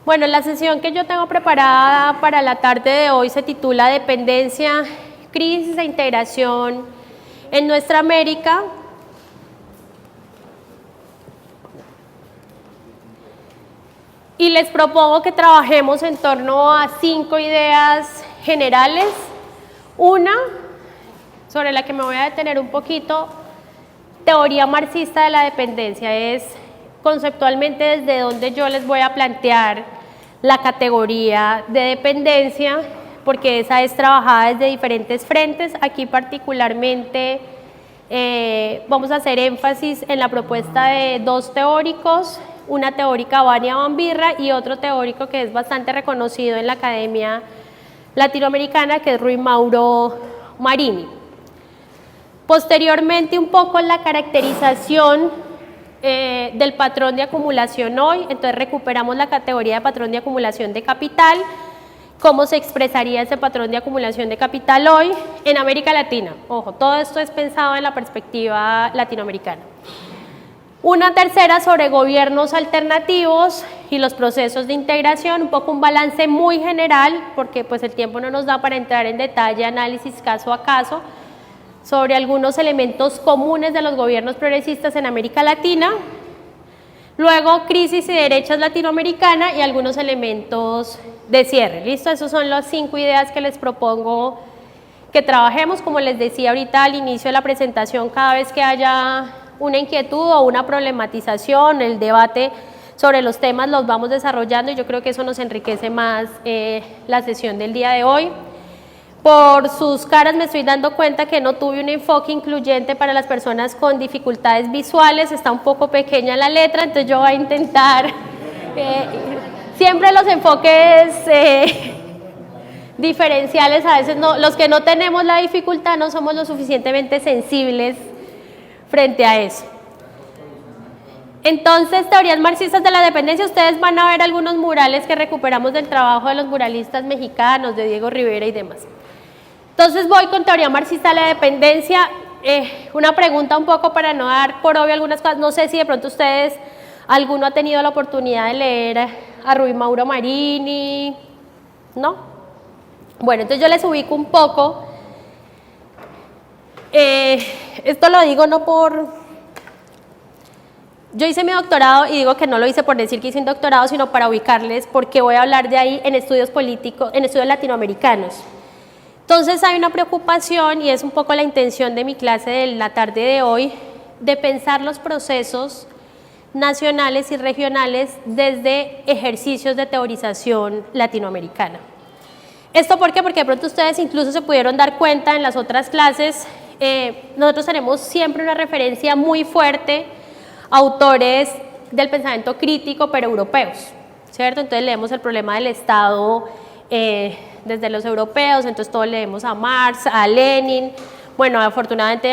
Bueno, la sesión que yo tengo preparada para la tarde de hoy se titula Dependencia, Crisis e Integración en Nuestra América. Y les propongo que trabajemos en torno a 5 ideas generales. Una, sobre la que me voy a detener un poquito, teoría marxista de la dependencia, es conceptualmente desde donde yo les voy a plantear la categoría de dependencia, porque esa es trabajada desde diferentes frentes. Aquí particularmente vamos a hacer énfasis en la propuesta de 2 teóricos, una teórica, Vania Van Birra, y otro teórico que es bastante reconocido en la academia latinoamericana, que es Rui Mauro Marini. Posteriormente, un poco la caracterización del patrón de acumulación hoy. Entonces recuperamos la categoría de patrón de acumulación de capital, cómo se expresaría ese patrón de acumulación de capital hoy en América Latina. Ojo, todo esto es pensado en la perspectiva latinoamericana. Una tercera sobre gobiernos alternativos y los procesos de integración, un poco un balance muy general, porque pues el tiempo no nos da para entrar en detalle, análisis caso a caso, sobre algunos elementos comunes de los gobiernos progresistas en América Latina. Luego, crisis y derechas latinoamericana y algunos elementos de cierre. ¿Listo? Esas son las 5 ideas que les propongo que trabajemos. Como les decía ahorita al inicio de la presentación, cada vez que haya una inquietud o una problematización, el debate sobre los temas los vamos desarrollando, y yo creo que eso nos enriquece más la sesión del día de hoy. Por sus caras me estoy dando cuenta que no tuve un enfoque incluyente para las personas con dificultades visuales, está un poco pequeña la letra, entonces yo voy a intentar, siempre los enfoques diferenciales, a veces no, los que no tenemos la dificultad no somos lo suficientemente sensibles frente a eso. Entonces, teorías marxistas de la dependencia, ustedes van a ver algunos murales que recuperamos del trabajo de los muralistas mexicanos, de Diego Rivera y demás. Entonces voy con teoría marxista de la dependencia. Una pregunta un poco para no dar por obvio algunas cosas, no sé si de pronto ustedes, alguno ha tenido la oportunidad de leer a Rui Mauro Marini, ¿no? Bueno, entonces yo les ubico un poco. Esto lo digo no por... Yo hice mi doctorado y digo que no lo hice por decir que hice un doctorado, sino para ubicarles porque voy a hablar de ahí en estudios políticos, en estudios latinoamericanos. Entonces hay una preocupación, y es un poco la intención de mi clase de la tarde de hoy, de pensar los procesos nacionales y regionales desde ejercicios de teorización latinoamericana. ¿Esto por qué? Porque de pronto ustedes incluso se pudieron dar cuenta en las otras clases, nosotros tenemos siempre una referencia muy fuerte a autores del pensamiento crítico, pero europeos, ¿cierto? Entonces leemos el problema del Estado desde los europeos, entonces todos leemos a Marx, a Lenin, bueno, afortunadamente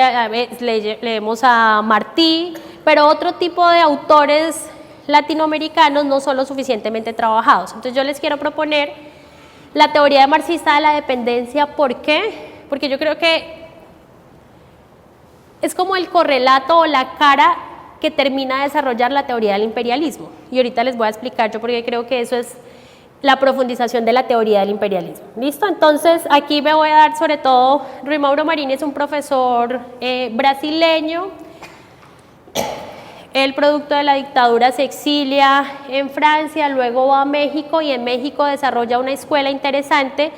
leemos a Martí, pero otro tipo de autores latinoamericanos no son lo suficientemente trabajados. Entonces yo les quiero proponer la teoría marxista de la dependencia. ¿Por qué? Porque yo creo que es como el correlato o la cara que termina de desarrollar la teoría del imperialismo, y ahorita les voy a explicar yo porque creo que eso es la profundización de la teoría del imperialismo. ¿Listo? Entonces, aquí me voy a dar sobre todo, Rui Mauro Marini es un profesor brasileño, el producto de la dictadura se exilia en Francia, luego va a México, y en México desarrolla una escuela interesante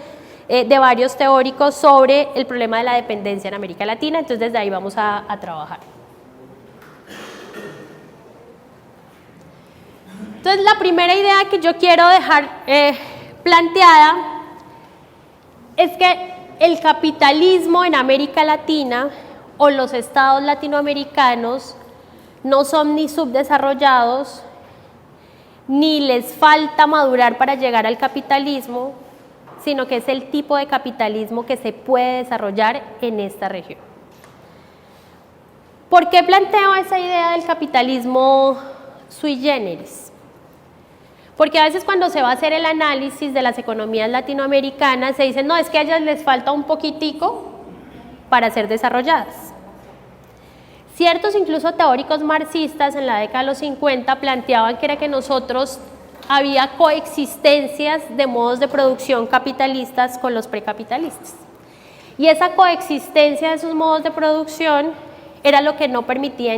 de varios teóricos sobre el problema de la dependencia en América Latina, entonces desde ahí vamos a trabajar. Entonces, la primera idea que yo quiero dejar planteada es que el capitalismo en América Latina o los estados latinoamericanos no son ni subdesarrollados, ni les falta madurar para llegar al capitalismo, sino que es el tipo de capitalismo que se puede desarrollar en esta región. ¿Por qué planteo esa idea del capitalismo sui generis? Porque a veces cuando se va a hacer el análisis de las economías latinoamericanas se dice, no, es que a ellas les falta un poquitico para ser desarrolladas. Ciertos incluso teóricos marxistas en la década de los 50 planteaban que era que nosotros había coexistencias de modos de producción capitalistas con los precapitalistas. Y esa coexistencia de esos modos de producción era lo que no permitía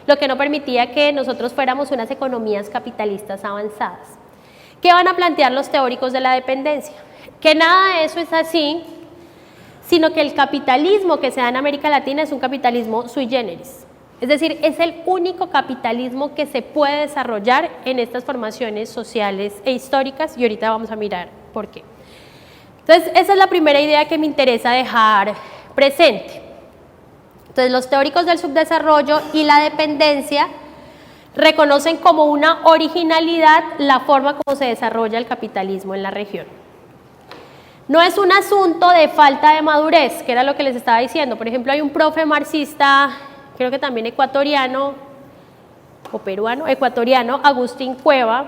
lo que no permitía que nosotros fuéramos unas economías capitalistas avanzadas. ¿Qué van a plantear los teóricos de la dependencia? Que nada de eso es así, sino que el capitalismo que se da en América Latina es un capitalismo sui generis. Es decir, es el único capitalismo que se puede desarrollar en estas formaciones sociales e históricas, y ahorita vamos a mirar por qué. Entonces, esa es la primera idea que me interesa dejar presente. Entonces, los teóricos del subdesarrollo y la dependencia reconocen como una originalidad la forma como se desarrolla el capitalismo en la región. No es un asunto de falta de madurez, que era lo que les estaba diciendo. Por ejemplo, hay un profe marxista, creo que también ecuatoriano, o peruano, ecuatoriano, Agustín Cueva,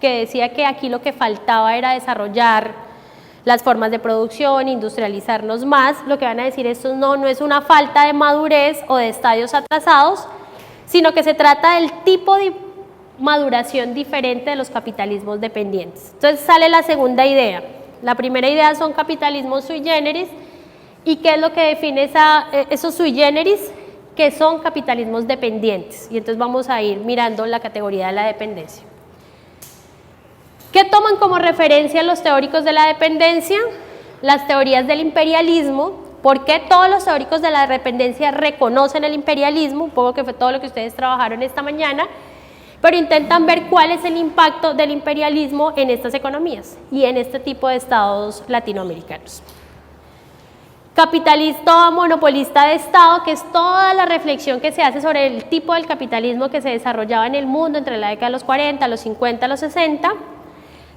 que decía que aquí lo que faltaba era desarrollar las formas de producción, industrializarnos más. Lo que van a decir estos no es una falta de madurez o de estadios atrasados, sino que se trata del tipo de maduración diferente de los capitalismos dependientes. Entonces sale la segunda idea. La primera idea son capitalismos sui generis. ¿Y qué es lo que define esos sui generis? Que son capitalismos dependientes. Y entonces vamos a ir mirando la categoría de la dependencia. ¿Qué toman como referencia los teóricos de la dependencia? Las teorías del imperialismo. ¿Por qué todos los teóricos de la dependencia reconocen el imperialismo? Un poco que fue todo lo que ustedes trabajaron esta mañana, pero intentan ver cuál es el impacto del imperialismo en estas economías y en este tipo de estados latinoamericanos. Capitalista monopolista de Estado, que es toda la reflexión que se hace sobre el tipo del capitalismo que se desarrollaba en el mundo entre la década de los 40, los 50, los 60,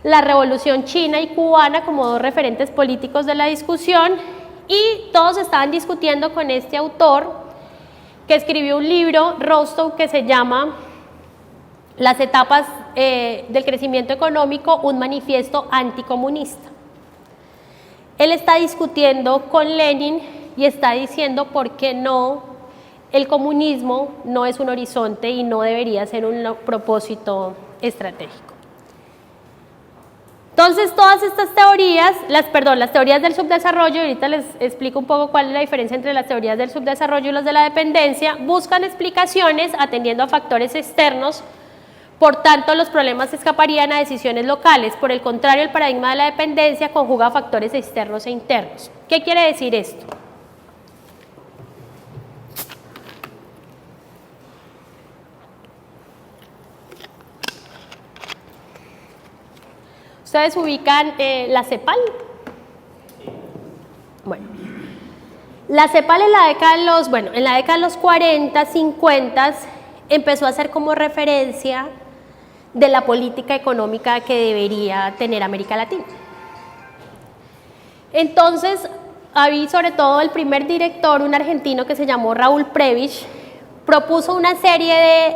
la revolución china y cubana como dos referentes políticos de la discusión, y todos estaban discutiendo con este autor que escribió un libro, Rostow, que se llama Las etapas del crecimiento económico, un manifiesto anticomunista. Él está discutiendo con Lenin y está diciendo por qué no el comunismo no es un horizonte y no debería ser un propósito estratégico. Entonces, todas estas teorías, las teorías del subdesarrollo, ahorita les explico un poco cuál es la diferencia entre las teorías del subdesarrollo y las de la dependencia, buscan explicaciones atendiendo a factores externos. Por tanto, los problemas escaparían a decisiones locales. Por el contrario, el paradigma de la dependencia conjuga factores externos e internos. ¿Qué quiere decir esto? ¿Ustedes ubican la CEPAL? Bueno, la CEPAL en la década de los 40, 50 empezó a ser como referencia de la política económica que debería tener América Latina. Entonces, había sobre todo el primer director, un argentino que se llamó Raúl Prebisch, propuso una serie de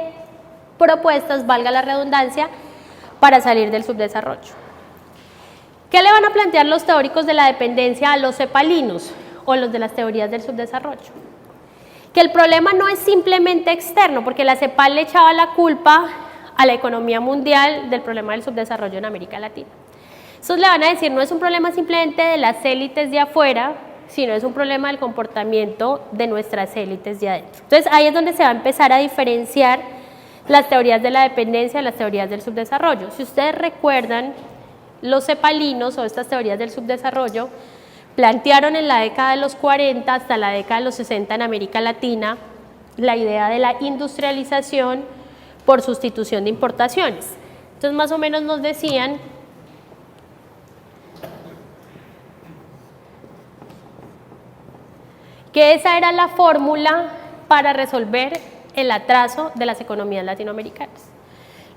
propuestas, valga la redundancia, para salir del subdesarrollo. ¿Qué le van a plantear los teóricos de la dependencia a los cepalinos o los de las teorías del subdesarrollo? Que el problema no es simplemente externo, porque la CEPAL le echaba la culpa a la economía mundial del problema del subdesarrollo en América Latina. Entonces le van a decir, no es un problema simplemente de las élites de afuera, sino es un problema del comportamiento de nuestras élites de adentro. Entonces ahí es donde se va a empezar a diferenciar las teorías de la dependencia de las teorías del subdesarrollo. Si ustedes recuerdan, los cepalinos o estas teorías del subdesarrollo plantearon en la década de los 40 hasta la década de los 60 en América Latina la idea de la industrialización por sustitución de importaciones. Entonces más o menos nos decían que esa era la fórmula para resolver el atraso de las economías latinoamericanas.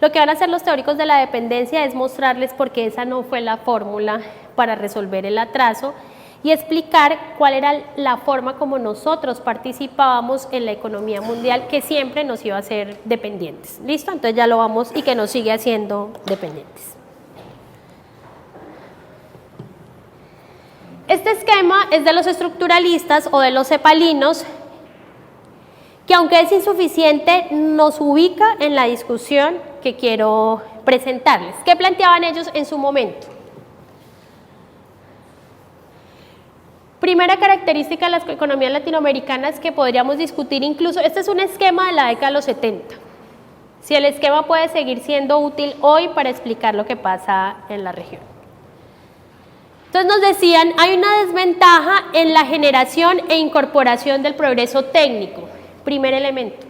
Lo que van a hacer los teóricos de la dependencia es mostrarles por qué esa no fue la fórmula para resolver el atraso y explicar cuál era la forma como nosotros participábamos en la economía mundial que siempre nos iba a hacer dependientes. ¿Listo? Entonces ya lo vamos y que nos sigue haciendo dependientes. Este esquema es de los estructuralistas o de los cepalinos, que aunque es insuficiente, nos ubica en la discusión que quiero presentarles. ¿Qué planteaban ellos en su momento? Primera característica de las economías latinoamericanas que podríamos discutir incluso, este es un esquema de la década de los 70. Si el esquema puede seguir siendo útil hoy para explicar lo que pasa en la región. Entonces nos decían, hay una desventaja en la generación e incorporación del progreso técnico. Primer elemento.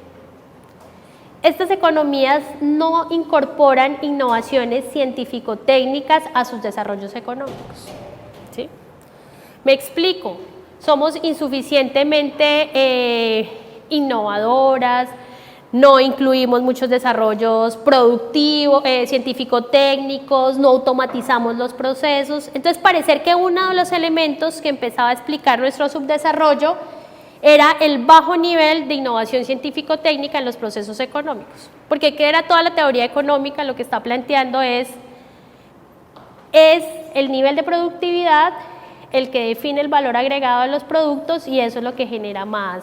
Estas economías no incorporan innovaciones científico-técnicas a sus desarrollos económicos. ¿Sí? Me explico, somos insuficientemente innovadoras, no incluimos muchos desarrollos productivos, científico-técnicos, no automatizamos los procesos. Entonces, parecer que uno de los elementos que empezaba a explicar nuestro subdesarrollo era el bajo nivel de innovación científico-técnica en los procesos económicos. Porque ¿qué era toda la teoría económica? Lo que está planteando es el nivel de productividad el que define el valor agregado de los productos y eso es lo que genera más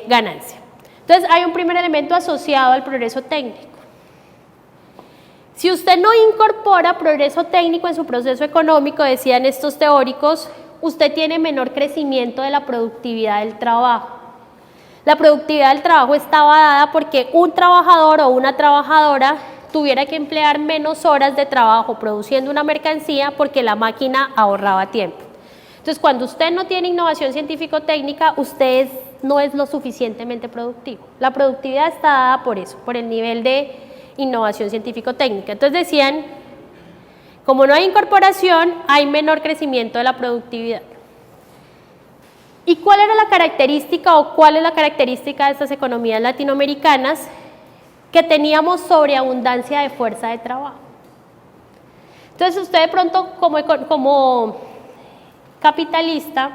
ganancia. Entonces, hay un primer elemento asociado al progreso técnico. Si usted no incorpora progreso técnico en su proceso económico, decían estos teóricos, usted tiene menor crecimiento de la productividad del trabajo. La productividad del trabajo estaba dada porque un trabajador o una trabajadora tuviera que emplear menos horas de trabajo produciendo una mercancía porque la máquina ahorraba tiempo. Entonces, cuando usted no tiene innovación científico-técnica, usted no es lo suficientemente productivo. La productividad está dada por eso, por el nivel de innovación científico-técnica. Entonces decían, como no hay incorporación, hay menor crecimiento de la productividad. ¿Y cuál era la característica o cuál es la característica de estas economías latinoamericanas? Que teníamos sobreabundancia de fuerza de trabajo. Entonces usted de pronto como capitalista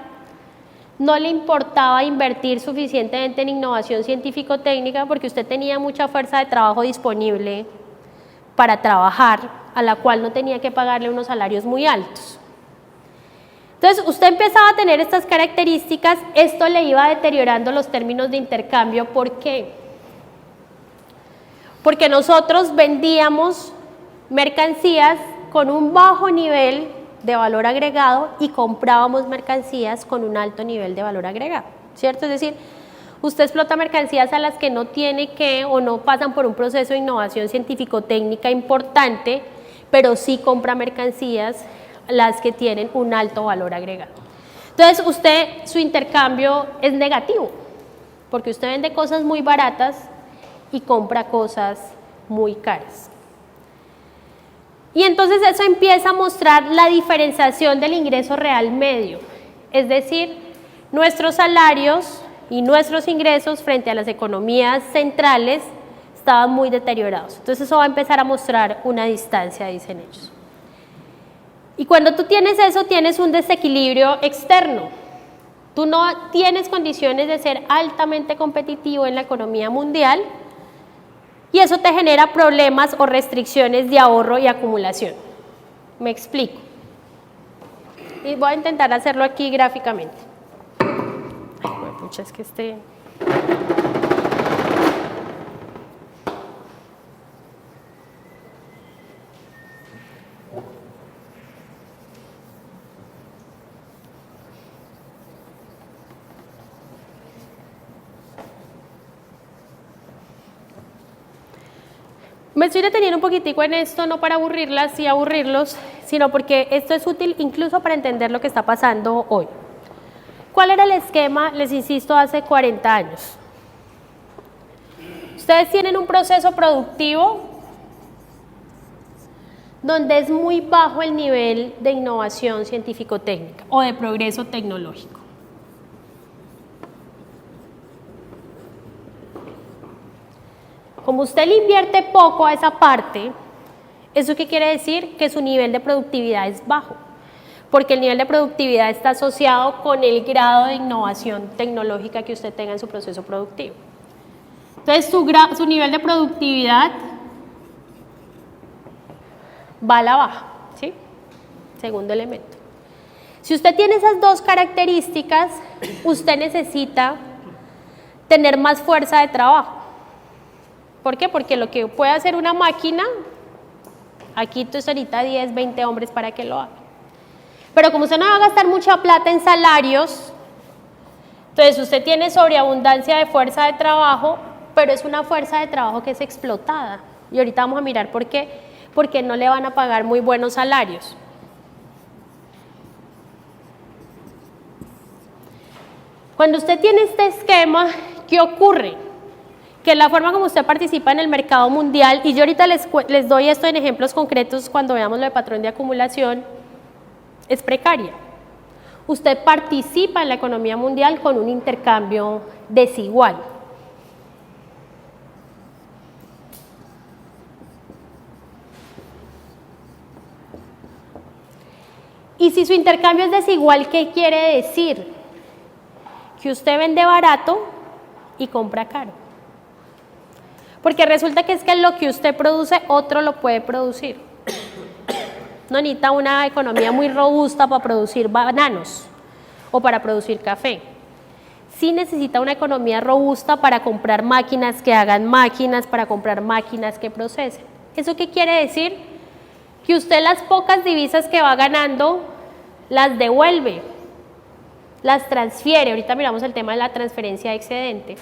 no le importaba invertir suficientemente en innovación científico-técnica porque usted tenía mucha fuerza de trabajo disponible para trabajar, a la cual no tenía que pagarle unos salarios muy altos. Entonces, usted empezaba a tener estas características, esto le iba deteriorando los términos de intercambio. ¿Por qué? Porque nosotros vendíamos mercancías con un bajo nivel de valor agregado y comprábamos mercancías con un alto nivel de valor agregado, ¿cierto? Es decir, usted explota mercancías a las que no tiene que o no pasan por un proceso de innovación científico-técnica importante, pero sí compra mercancías las que tienen un alto valor agregado. Entonces, su intercambio es negativo, porque usted vende cosas muy baratas y compra cosas muy caras. Y entonces eso empieza a mostrar la diferenciación del ingreso real medio, es decir, nuestros salarios y nuestros ingresos frente a las economías centrales estaban muy deteriorados. Entonces eso va a empezar a mostrar una distancia, dicen ellos. Y cuando tú tienes eso, tienes un desequilibrio externo. Tú no tienes condiciones de ser altamente competitivo en la economía mundial y eso te genera problemas o restricciones de ahorro y acumulación. Me explico. Y voy a intentar hacerlo aquí gráficamente. Ay, pucha, es que Me estoy deteniendo un poquitico en esto, no para aburrirlas y aburrirlos, sino porque esto es útil incluso para entender lo que está pasando hoy. ¿Cuál era el esquema? Les insisto, hace 40 años. Ustedes tienen un proceso productivo donde es muy bajo el nivel de innovación científico-técnica o de progreso tecnológico. Como usted le invierte poco a esa parte, ¿eso qué quiere decir? Que su nivel de productividad es bajo, porque el nivel de productividad está asociado con el grado de innovación tecnológica que usted tenga en su proceso productivo. Entonces, su nivel de productividad va a la baja, ¿sí? Segundo elemento. Si usted tiene esas dos características, usted necesita tener más fuerza de trabajo. ¿Por qué? Porque lo que puede hacer una máquina Aquí entonces ahorita 10, 20 hombres para que lo hagan. Pero como usted no va a gastar mucha plata en salarios, entonces usted tiene sobreabundancia de fuerza de trabajo, pero es una fuerza de trabajo que es explotada. Y ahorita vamos a mirar por qué. Porque no le van a pagar muy buenos salarios. Cuando usted tiene este esquema, ¿qué ocurre? Que la forma como usted participa en el mercado mundial, y yo ahorita les doy esto en ejemplos concretos cuando veamos lo de patrón de acumulación, es precaria. Usted participa en la economía mundial con un intercambio desigual. Y si su intercambio es desigual, ¿qué quiere decir? Que usted vende barato y compra caro. Porque resulta que es que lo que usted produce, otro lo puede producir. No necesita una economía muy robusta para producir bananos o para producir café. Sí necesita una economía robusta para comprar máquinas que hagan máquinas, para comprar máquinas que procesen. ¿Eso qué quiere decir? Que usted las pocas divisas que va ganando las devuelve, las transfiere. Ahorita miramos el tema de la transferencia de excedente.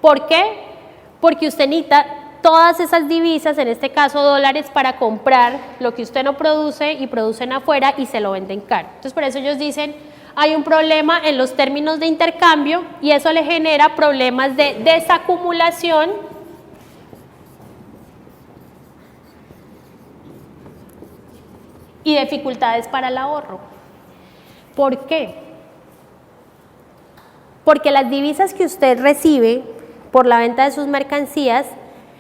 ¿Por qué? Porque usted necesita todas esas divisas, en este caso dólares, para comprar lo que usted no produce y producen afuera y se lo venden caro. Entonces por eso ellos dicen, hay un problema en los términos de intercambio y eso le genera problemas de desacumulación y dificultades para el ahorro. ¿Por qué? Porque las divisas que usted recibe por la venta de sus mercancías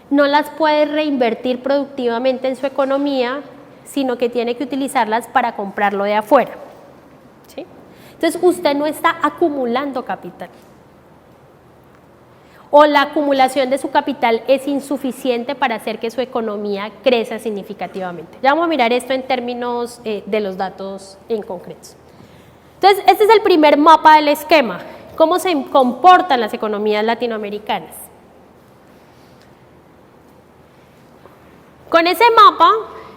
no las puede reinvertir productivamente en su economía, sino que tiene que utilizarlas para comprarlo de afuera. ¿Sí? Entonces usted no está acumulando capital. O la acumulación de su capital es insuficiente para hacer que su economía crezca significativamente. Ya vamos a mirar esto en términos de los datos en concretos. Entonces, este es el primer mapa del esquema, cómo se comportan las economías latinoamericanas. Con ese mapa,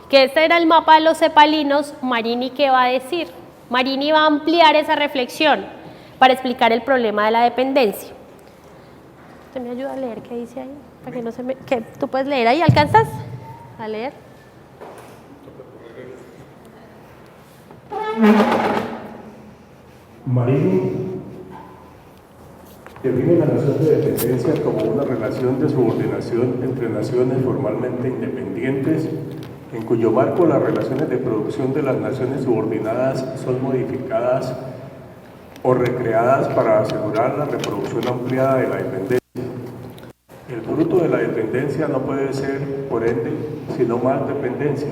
que este era el mapa de los cepalinos, Marini, ¿qué va a decir? Marini va a ampliar esa reflexión para explicar el problema de la dependencia. ¿Usted me ayuda a leer qué dice ahí? Para que no se me... ¿Qué? ¿Tú puedes leer ahí? ¿Alcanzas a leer? Marini define la noción de dependencia como una relación de subordinación entre naciones formalmente independientes, en cuyo marco las relaciones de producción de las naciones subordinadas son modificadas o recreadas para asegurar la reproducción ampliada de la dependencia. El fruto de la dependencia no puede ser, por ende, sino más dependencia,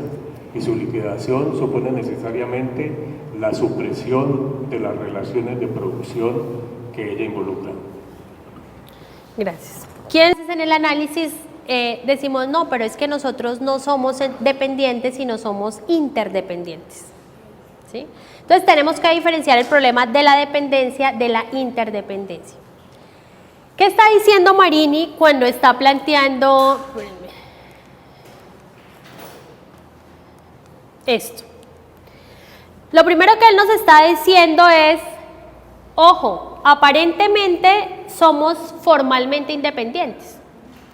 y su liquidación supone necesariamente la supresión de las relaciones de producción que ella involucra. Gracias. ¿Quiénes en el análisis decimos no, pero es que nosotros no somos dependientes, sino somos interdependientes? ¿Sí? Entonces tenemos que diferenciar el problema de la dependencia de la interdependencia. ¿Qué está diciendo Marini cuando está planteando esto? Lo primero que él nos está diciendo es, ojo, aparentemente somos formalmente independientes.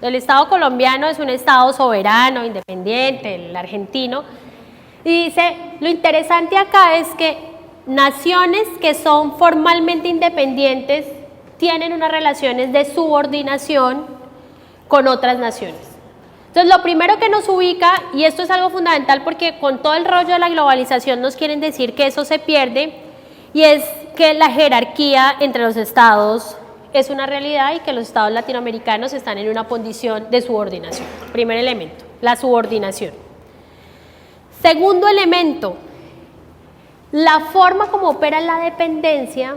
El Estado colombiano es un Estado soberano, independiente, el argentino. Y dice, lo interesante acá es que naciones que son formalmente independientes tienen unas relaciones de subordinación con otras naciones. Entonces, lo primero que nos ubica, y esto es algo fundamental porque con todo el rollo de la globalización nos quieren decir que eso se pierde, y es que la jerarquía entre los estados es una realidad y que los estados latinoamericanos están en una condición de subordinación. Primer elemento, la subordinación. Segundo elemento, la forma como opera la dependencia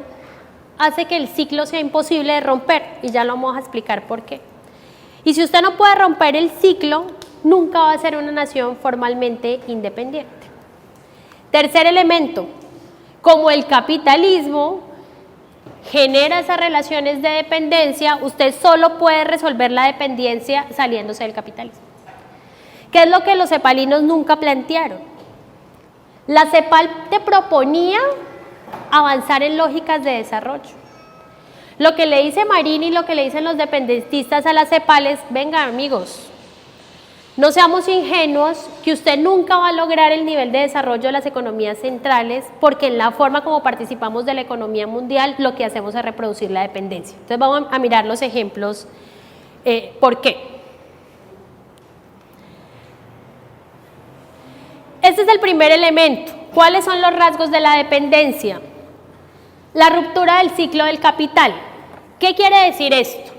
hace que el ciclo sea imposible de romper, y ya lo vamos a explicar por qué. Y si usted no puede romper el ciclo, nunca va a ser una nación formalmente independiente. Tercer elemento, como el capitalismo genera esas relaciones de dependencia, usted solo puede resolver la dependencia saliéndose del capitalismo. ¿Qué es lo que los cepalinos nunca plantearon? La CEPAL te proponía avanzar en lógicas de desarrollo. Lo que le dice Marini y lo que le dicen los dependentistas a la CEPAL es, venga amigos, no seamos ingenuos, que usted nunca va a lograr el nivel de desarrollo de las economías centrales, porque en la forma como participamos de la economía mundial, lo que hacemos es reproducir la dependencia. Entonces vamos a mirar los ejemplos. ¿Por qué? Este es el primer elemento. ¿Cuáles son los rasgos de la dependencia? La ruptura del ciclo del capital. ¿Qué quiere decir esto?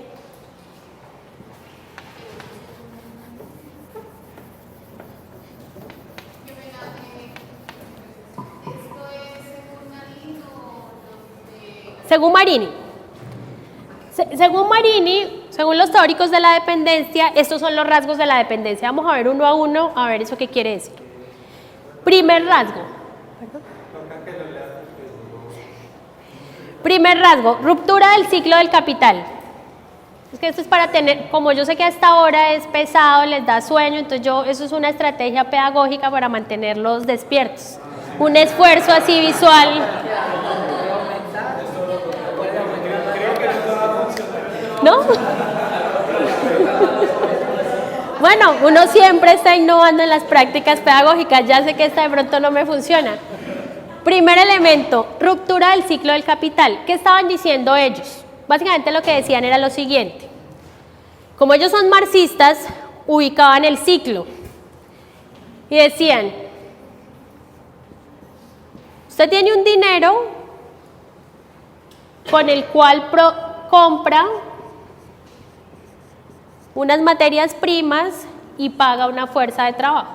Según Marini. Según Marini, según los teóricos de la dependencia, estos son los rasgos de la dependencia. Vamos a ver uno a uno, a ver eso qué quiere decir. Primer rasgo. Primer rasgo, ruptura del ciclo del capital. Es que esto es para tener, como yo sé que a esta hora es pesado, les da sueño, entonces eso es una estrategia pedagógica para mantenerlos despiertos. Un esfuerzo así visual. ¿No? Bueno, uno siempre está innovando en las prácticas pedagógicas, ya sé que esta de pronto no me funciona. Primer elemento, ruptura del ciclo del capital. ¿Qué estaban diciendo ellos? Básicamente lo que decían era lo siguiente. Como ellos son marxistas, ubicaban el ciclo y decían, usted tiene un dinero con el cual compra unas materias primas y paga una fuerza de trabajo.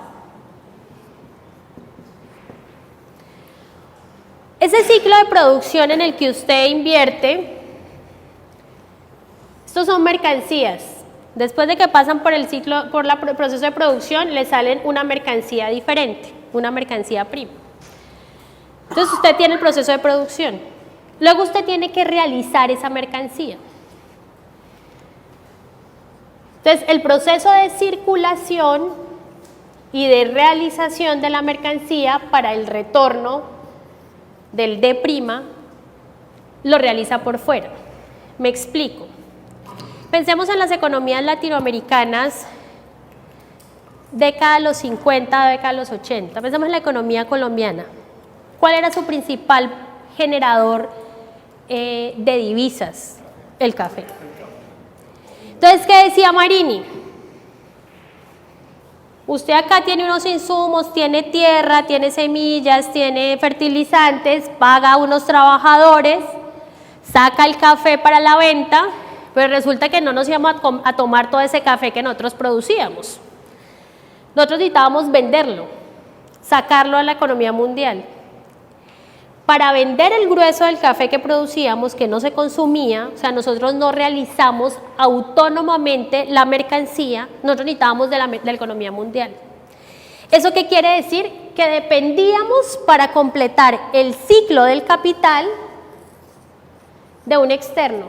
Ese ciclo de producción en el que usted invierte, estos son mercancías. Después de que pasan por el ciclo, por el proceso de producción, le salen una mercancía diferente, una mercancía prima. Entonces usted tiene el proceso de producción. Luego usted tiene que realizar esa mercancía. Entonces, el proceso de circulación y de realización de la mercancía para el retorno del D' lo realiza por fuera. Me explico. Pensemos en las economías latinoamericanas, década de los 50, década de los 80. Pensemos en la economía colombiana. ¿Cuál era su principal generador de divisas? El café. Entonces, ¿qué decía Marini? Usted acá tiene unos insumos, tiene tierra, tiene semillas, tiene fertilizantes, paga a unos trabajadores, saca el café para la venta, pero resulta que no nos íbamos a tomar todo ese café que nosotros producíamos. Nosotros necesitábamos venderlo, sacarlo a la economía mundial. Para vender el grueso del café que producíamos, que no se consumía, o sea, nosotros no realizamos autónomamente la mercancía, nosotros necesitábamos de la economía mundial. ¿Eso qué quiere decir? Que dependíamos para completar el ciclo del capital de un externo.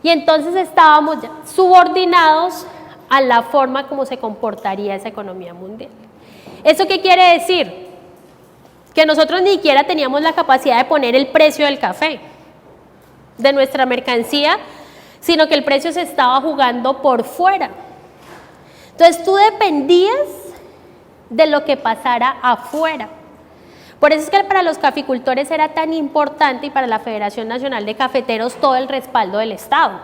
Y entonces estábamos ya subordinados a la forma como se comportaría esa economía mundial. ¿Eso qué quiere decir? Que nosotros ni siquiera teníamos la capacidad de poner el precio del café, de nuestra mercancía, sino que el precio se estaba jugando por fuera. Entonces tú dependías de lo que pasara afuera. Por eso es que para los caficultores era tan importante, y para la Federación Nacional de Cafeteros, todo el respaldo del Estado,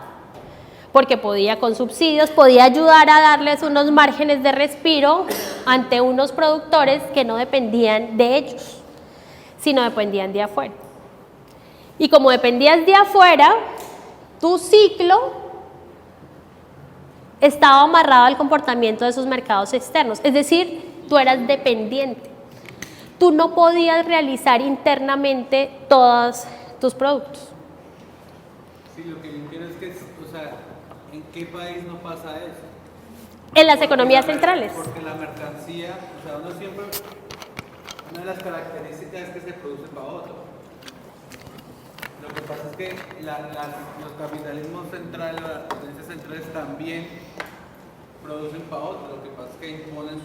porque podía con subsidios, podía ayudar a darles unos márgenes de respiro ante unos productores que no dependían de ellos, sino dependían de afuera. Y como dependías de afuera, tu ciclo estaba amarrado al comportamiento de esos mercados externos, es decir, tú eras dependiente. Tú no podías realizar internamente todos tus productos. Sí, lo que yo entiendo es que, o sea, ¿en qué país no pasa eso? En las economías centrales. Porque la mercancía, o sea, uno siempre, una de las características es que se produce para otro. Lo que pasa es que los capitalismos centrales, las potencias centrales también producen para otros, lo que pasa es que imponen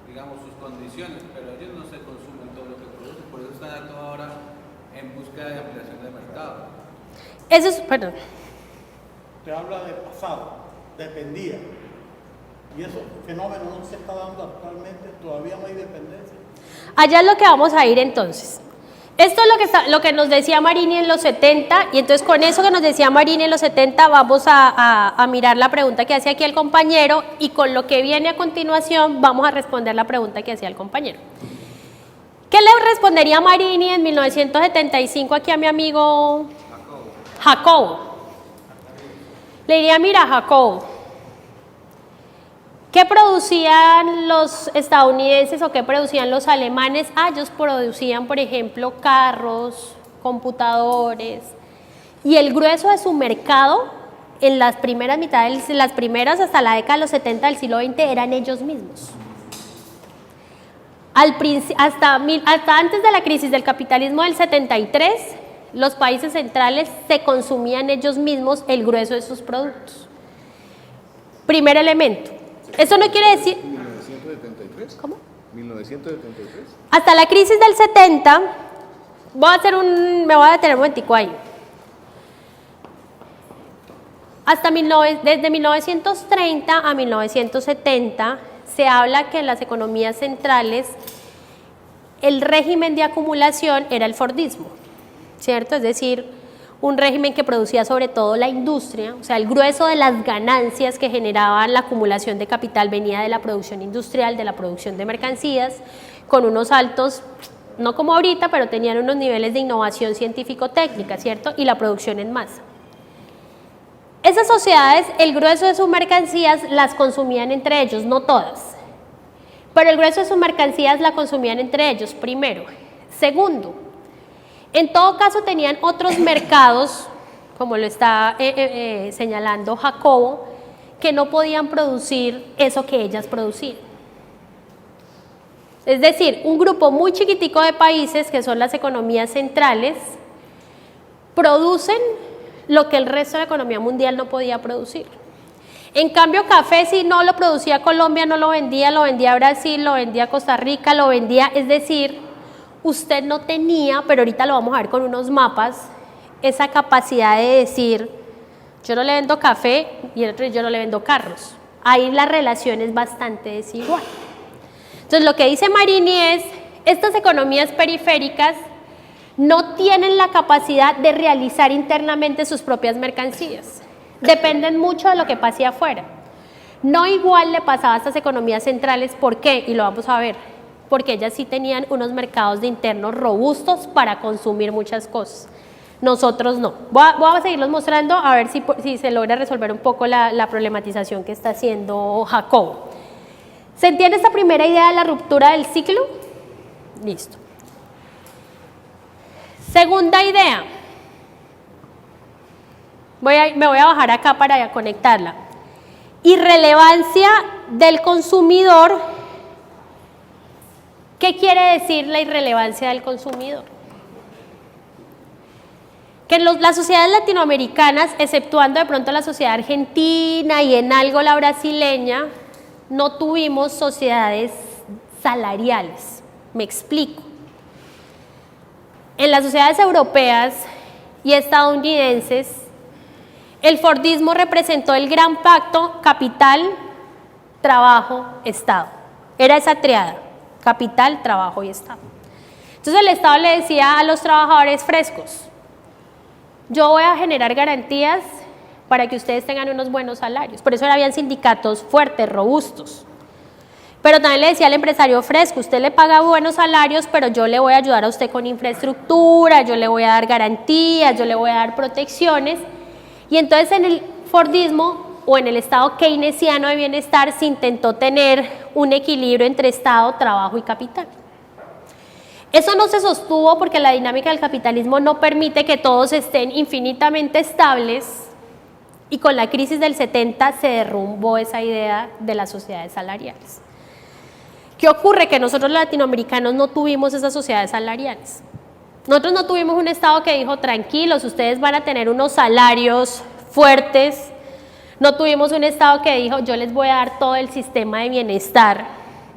digamos, sus condiciones, pero ellos no se consumen todo lo que producen, por eso están a toda hora en búsqueda de ampliación de mercado. Eso es, perdón. Usted habla de pasado, dependía. Y ese fenómeno no se está dando actualmente, todavía no hay dependencia. Allá es lo que vamos a ir entonces. Esto es lo que nos decía Marini en los 70, y entonces con eso que nos decía Marini en los 70 vamos a mirar la pregunta que hacía aquí el compañero, y con lo que viene a continuación vamos a responder la pregunta que hacía el compañero. ¿Qué le respondería Marini en 1975 aquí a mi amigo Jacobo? Le diría, mira Jacobo, ¿qué producían los estadounidenses o qué producían los alemanes? Ellos producían, por ejemplo, carros, computadores, y el grueso de su mercado en las primeras mitades, las primeras hasta la década de los 70 del siglo XX eran ellos mismos. Hasta antes de la crisis del capitalismo del 73, los países centrales se consumían ellos mismos el grueso de sus productos. Primer elemento. Eso no quiere decir... 1973. ¿Cómo? 1973. Hasta la crisis del 70, me voy a detener un momentico ahí. Desde 1930 a 1970 se habla que en las economías centrales el régimen de acumulación era el fordismo, ¿cierto? Es decir, un régimen que producía sobre todo la industria, o sea, el grueso de las ganancias que generaban la acumulación de capital venía de la producción industrial, de la producción de mercancías, con unos altos, no como ahorita, pero tenían unos niveles de innovación científico-técnica, ¿cierto? Y la producción en masa. Esas sociedades, el grueso de sus mercancías las consumían entre ellos, no todas, pero el grueso de sus mercancías la consumían entre ellos, primero. Segundo, en todo caso tenían otros mercados, como lo está señalando Jacobo, que no podían producir eso que ellas producían. Es decir, un grupo muy chiquitico de países, que son las economías centrales, producen lo que el resto de la economía mundial no podía producir. En cambio, café, si no lo producía Colombia, no lo vendía Brasil, lo vendía Costa Rica, lo vendía, es decir, usted no tenía, pero ahorita lo vamos a ver con unos mapas, esa capacidad de decir, yo no le vendo café y el otro yo no le vendo carros. Ahí la relación es bastante desigual. Entonces, lo que dice Marini es, estas economías periféricas no tienen la capacidad de realizar internamente sus propias mercancías. Dependen mucho de lo que pase afuera. No igual le pasaba a estas economías centrales. ¿Por qué? Y lo vamos a ver. Porque ellas sí tenían unos mercados de internos robustos para consumir muchas cosas. Nosotros no. Voy a seguirlos mostrando a ver si se logra resolver un poco la problematización que está haciendo Jacobo. ¿Se entiende esta primera idea de la ruptura del ciclo? Listo. Segunda idea. Me voy a bajar acá para conectarla. Irrelevancia del consumidor. ¿Qué quiere decir la irrelevancia del consumidor? Que en las sociedades latinoamericanas, exceptuando de pronto la sociedad argentina y en algo la brasileña, no tuvimos sociedades salariales. Me explico. En las sociedades europeas y estadounidenses, el fordismo representó el gran pacto capital, trabajo, Estado. Era esa triada, capital, trabajo y Estado. Entonces el Estado le decía a los trabajadores frescos, yo voy a generar garantías para que ustedes tengan unos buenos salarios. Por eso habían sindicatos fuertes, robustos. Pero también le decía al empresario fresco, usted le paga buenos salarios, pero yo le voy a ayudar a usted con infraestructura, yo le voy a dar garantías, yo le voy a dar protecciones. Y entonces en el fordismo o en el estado keynesiano de bienestar se intentó tener un equilibrio entre Estado, trabajo y capital. Eso no se sostuvo porque la dinámica del capitalismo no permite que todos estén infinitamente estables y con la crisis del 70 se derrumbó esa idea de las sociedades salariales. ¿Qué ocurre? Que nosotros los latinoamericanos no tuvimos esas sociedades salariales. Nosotros no tuvimos un Estado que dijo, tranquilos, ustedes van a tener unos salarios fuertes, No tuvimos un Estado que dijo, yo les voy a dar todo el sistema de bienestar,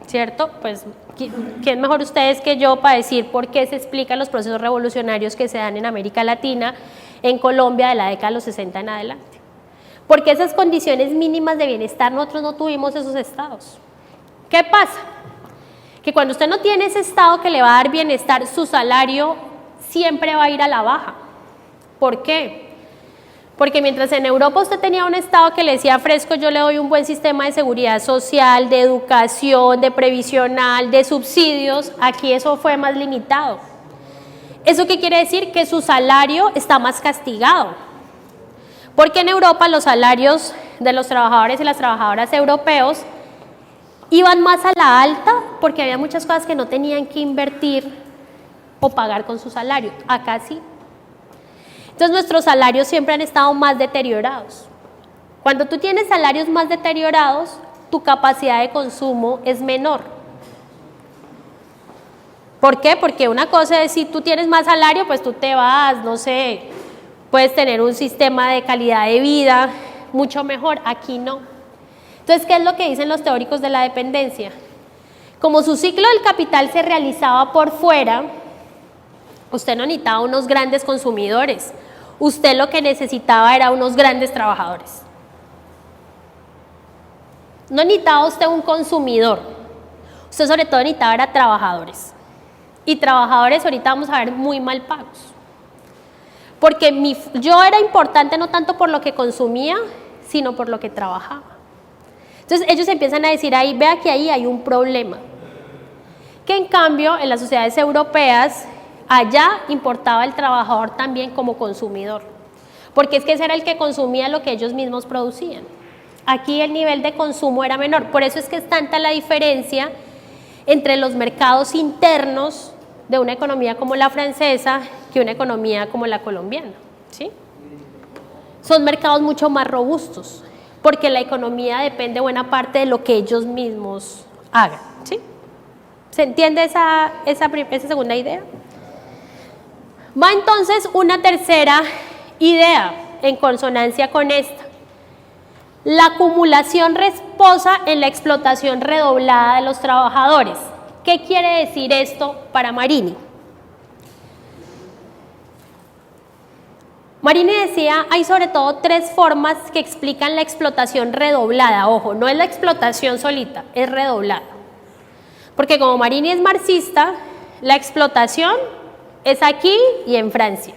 ¿cierto? Pues, ¿quién mejor ustedes que yo para decir por qué se explican los procesos revolucionarios que se dan en América Latina, en Colombia de la década de los 60 en adelante? Porque esas condiciones mínimas de bienestar nosotros no tuvimos esos estados. ¿Qué pasa? Que cuando usted no tiene ese estado que le va a dar bienestar, su salario siempre va a ir a la baja. ¿Por qué? Porque mientras en Europa usted tenía un estado que le decía fresco, yo le doy un buen sistema de seguridad social, de educación, de previsional, de subsidios, aquí eso fue más limitado. ¿Eso qué quiere decir? Que su salario está más castigado. Porque en Europa los salarios de los trabajadores y las trabajadoras europeos iban más a la alta porque había muchas cosas que no tenían que invertir o pagar con su salario. Acá sí. Entonces nuestros salarios siempre han estado más deteriorados. Cuando tú tienes salarios más deteriorados, tu capacidad de consumo es menor. ¿Por qué? Porque una cosa es si tú tienes más salario, pues tú te vas, no sé, puedes tener un sistema de calidad de vida mucho mejor. Aquí no. Entonces, ¿qué es lo que dicen los teóricos de la dependencia? Como su ciclo del capital se realizaba por fuera, usted no necesitaba unos grandes consumidores, usted lo que necesitaba era unos grandes trabajadores. No necesitaba usted un consumidor, usted sobre todo necesitaba era trabajadores. Y trabajadores ahorita vamos a ver muy mal pagos. Porque yo era importante no tanto por lo que consumía, sino por lo que trabajaba. Entonces ellos empiezan a decir ahí, vea que ahí hay un problema. Que en cambio en las sociedades europeas, allá importaba el trabajador también como consumidor. Porque es que ese era el que consumía lo que ellos mismos producían. Aquí el nivel de consumo era menor. Por eso es que es tanta la diferencia entre los mercados internos de una economía como la francesa que una economía como la colombiana, ¿sí? Son mercados mucho más robustos, porque la economía depende buena parte de lo que ellos mismos hagan, ¿sí? ¿Se entiende esa segunda idea? Va entonces una tercera idea en consonancia con esta. La acumulación reposa en la explotación redoblada de los trabajadores. ¿Qué quiere decir esto para Marini? Marini decía, hay sobre todo tres formas que explican la explotación redoblada. Ojo, no es la explotación solita, es redoblada. Porque como Marini es marxista, la explotación es aquí y en Francia.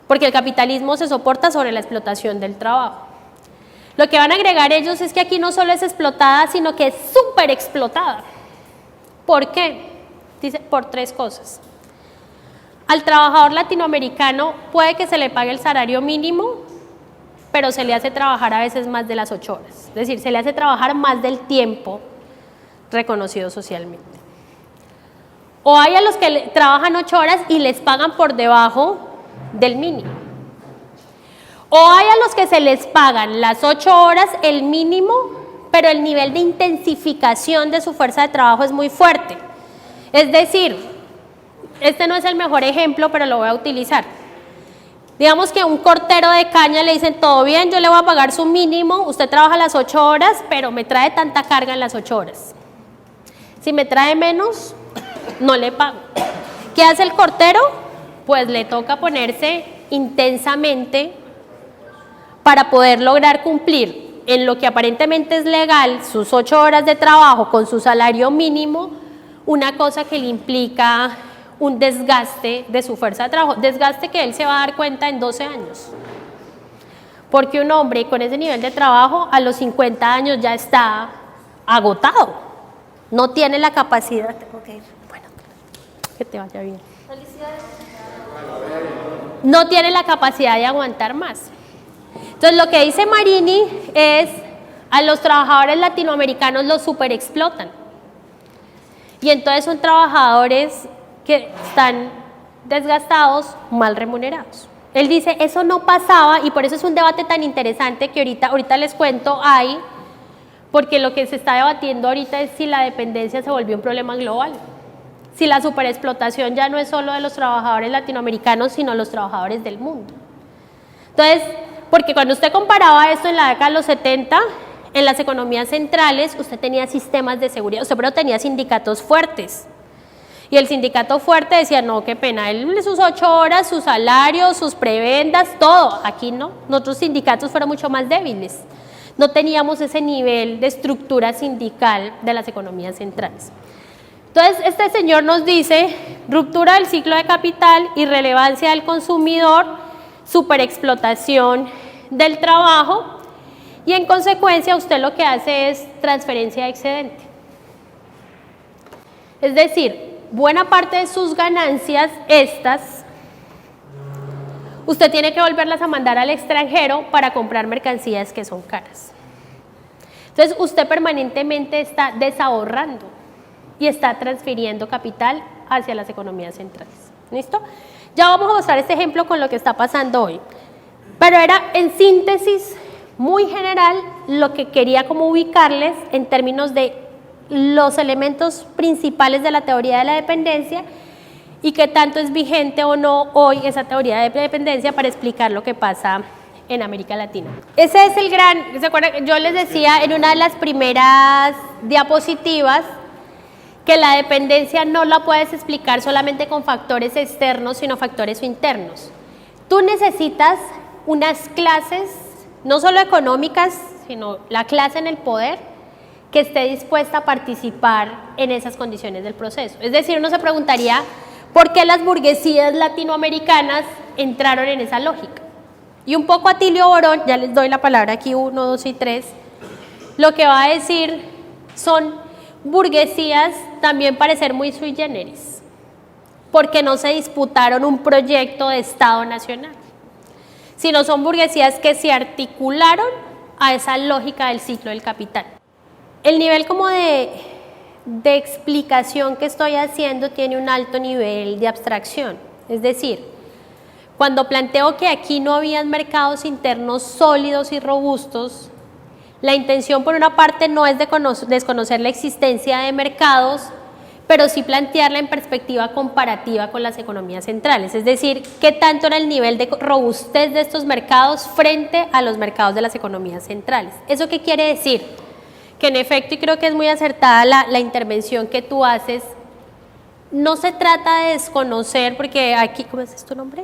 Porque el capitalismo se soporta sobre la explotación del trabajo. Lo que van a agregar ellos es que aquí no solo es explotada, sino que es súper explotada. ¿Por qué? Dice, por tres cosas. Al trabajador latinoamericano puede que se le pague el salario mínimo, pero se le hace trabajar a veces más de las 8 horas. Es decir, se le hace trabajar más del tiempo reconocido socialmente. O hay a los que trabajan 8 horas y les pagan por debajo del mínimo. O hay a los que se les pagan las 8 horas, el mínimo, pero el nivel de intensificación de su fuerza de trabajo es muy fuerte. Es decir, este no es el mejor ejemplo, pero lo voy a utilizar. Digamos que a un cortero de caña le dicen, todo bien, yo le voy a pagar su mínimo, usted trabaja las 8 horas, pero me trae tanta carga en las 8 horas. Si me trae menos, no le pago. ¿Qué hace el cortero? Pues le toca ponerse intensamente para poder lograr cumplir en lo que aparentemente es legal, sus 8 horas de trabajo con su salario mínimo, una cosa que le implica un desgaste de su fuerza de trabajo, desgaste que él se va a dar cuenta en 12 años. Porque un hombre con ese nivel de trabajo a los 50 años ya está agotado, no tiene la capacidad. Bueno, que te vaya bien. No tiene la capacidad de aguantar más. Entonces lo que dice Marini es, a los trabajadores latinoamericanos los superexplotan. Y entonces son trabajadores que están desgastados, mal remunerados. Él dice, eso no pasaba, y por eso es un debate tan interesante que ahorita les cuento, porque lo que se está debatiendo ahorita es si la dependencia se volvió un problema global. Si la superexplotación ya no es solo de los trabajadores latinoamericanos, sino los trabajadores del mundo. Entonces, Porque cuando usted comparaba esto en la década de los 70, en las economías centrales, usted tenía sistemas de seguridad, usted pero tenía sindicatos fuertes. Y el sindicato fuerte decía, no, qué pena, él sus 8 horas, sus salarios, sus prebendas, todo. Aquí no, nuestros sindicatos fueron mucho más débiles. No teníamos ese nivel de estructura sindical de las economías centrales. Entonces, este señor nos dice, ruptura del ciclo de capital, irrelevancia del consumidor, superexplotación del trabajo y en consecuencia usted lo que hace es transferencia de excedente. Es decir, buena parte de sus ganancias, usted tiene que volverlas a mandar al extranjero para comprar mercancías que son caras. Entonces, usted permanentemente está desahorrando y está transfiriendo capital hacia las economías centrales. ¿Listo? Ya vamos a mostrar este ejemplo con lo que está pasando hoy. Pero era, en síntesis, muy general, lo que quería como ubicarles en términos de los elementos principales de la teoría de la dependencia y qué tanto es vigente o no hoy esa teoría de dependencia para explicar lo que pasa en América Latina. Ese es el gran, ¿se acuerdan? Yo les decía en una de las primeras diapositivas que la dependencia no la puedes explicar solamente con factores externos, sino factores internos. Tú necesitas unas clases, no solo económicas, sino la clase en el poder, que esté dispuesta a participar en esas condiciones del proceso. Es decir, uno se preguntaría, ¿por qué las burguesías latinoamericanas entraron en esa lógica? Y un poco Atilio Borón, ya les doy la palabra aquí, 1, 2 y 3, lo que va a decir son burguesías también parecer muy sui generis, porque no se disputaron un proyecto de Estado nacional, sino son burguesías que se articularon a esa lógica del ciclo del capital. El nivel como de explicación que estoy haciendo tiene un alto nivel de abstracción, es decir, cuando planteo que aquí no habían mercados internos sólidos y robustos, la intención por una parte no es desconocer la existencia de mercados, pero sí plantearla en perspectiva comparativa con las economías centrales, es decir, qué tanto era el nivel de robustez de estos mercados frente a los mercados de las economías centrales. ¿Eso qué quiere decir? Que en efecto, y creo que es muy acertada la intervención que tú haces, no se trata de desconocer, porque aquí, ¿cómo es tu nombre?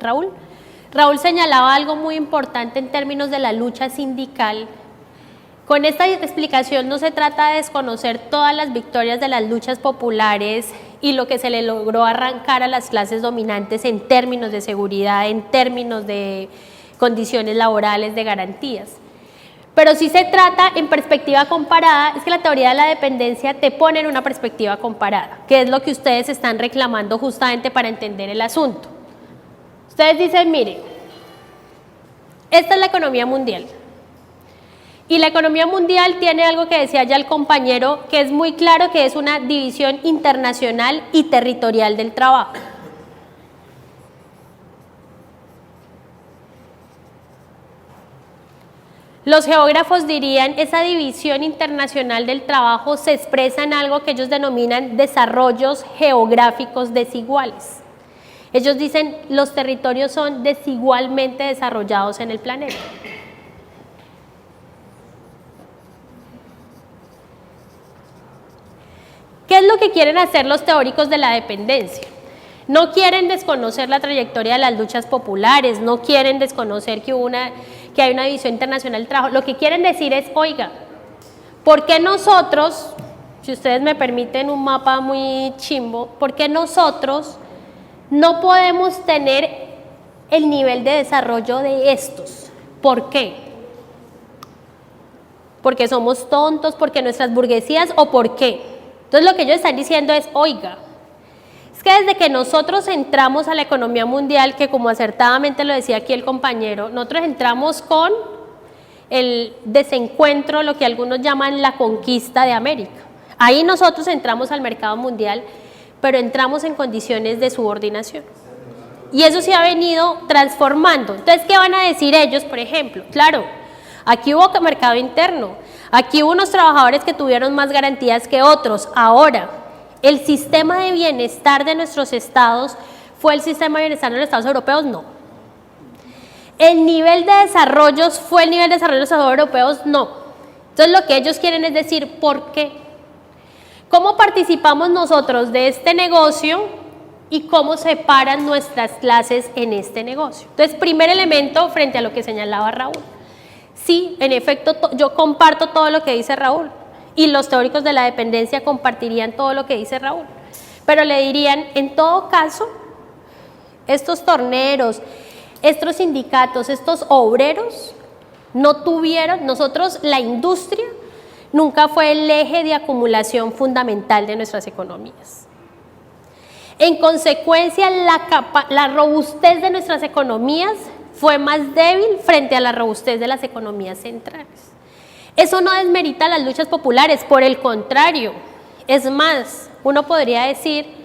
Raúl. Raúl señalaba algo muy importante en términos de la lucha sindical. Con esta explicación no se trata de desconocer todas las victorias de las luchas populares y lo que se le logró arrancar a las clases dominantes en términos de seguridad, en términos de condiciones laborales, de garantías. Pero sí se trata en perspectiva comparada, es que la teoría de la dependencia te pone en una perspectiva comparada, que es lo que ustedes están reclamando justamente para entender el asunto. Ustedes dicen, mire, esta es la economía mundial. Y la economía mundial tiene algo que decía ya el compañero, que es muy claro que es una división internacional y territorial del trabajo. Los geógrafos dirían, esa división internacional del trabajo se expresa en algo que ellos denominan desarrollos geográficos desiguales. Ellos dicen, los territorios son desigualmente desarrollados en el planeta. ¿Qué es lo que quieren hacer los teóricos de la dependencia? No quieren desconocer la trayectoria de las luchas populares, no quieren desconocer que hay una división internacional del trabajo. Lo que quieren decir es, oiga, ¿por qué nosotros, si ustedes me permiten un mapa muy chimbo, por qué nosotros no podemos tener el nivel de desarrollo de estos? ¿Por qué? ¿Porque somos tontos? ¿Porque nuestras burguesías? ¿O por qué? Entonces lo que ellos están diciendo es, oiga, es que desde que nosotros entramos a la economía mundial, que como acertadamente lo decía aquí el compañero, nosotros entramos con el desencuentro, lo que algunos llaman la conquista de América. Ahí nosotros entramos al mercado mundial, pero entramos en condiciones de subordinación. Y eso se ha venido transformando. Entonces, ¿qué van a decir ellos, por ejemplo? Claro, aquí hubo mercado interno, aquí hubo unos trabajadores que tuvieron más garantías que otros. Ahora, ¿el sistema de bienestar de nuestros estados fue el sistema de bienestar de los estados europeos? No. ¿el nivel de desarrollo fue el nivel de desarrollo de los estados europeos? No. Entonces lo que ellos quieren es decir, ¿por qué? ¿Cómo participamos nosotros de este negocio y cómo se paran nuestras clases en este negocio? Entonces, primer elemento frente a lo que señalaba Raúl. Sí, en efecto, yo comparto todo lo que dice Raúl y los teóricos de la dependencia compartirían todo lo que dice Raúl, pero le dirían, en todo caso, estos torneros, estos sindicatos, estos obreros, no tuvieron, nosotros, la industria, nunca fue el eje de acumulación fundamental de nuestras economías. En consecuencia, la robustez de nuestras economías fue más débil frente a la robustez de las economías centrales. Eso no desmerita las luchas populares, por el contrario, es más, uno podría decir,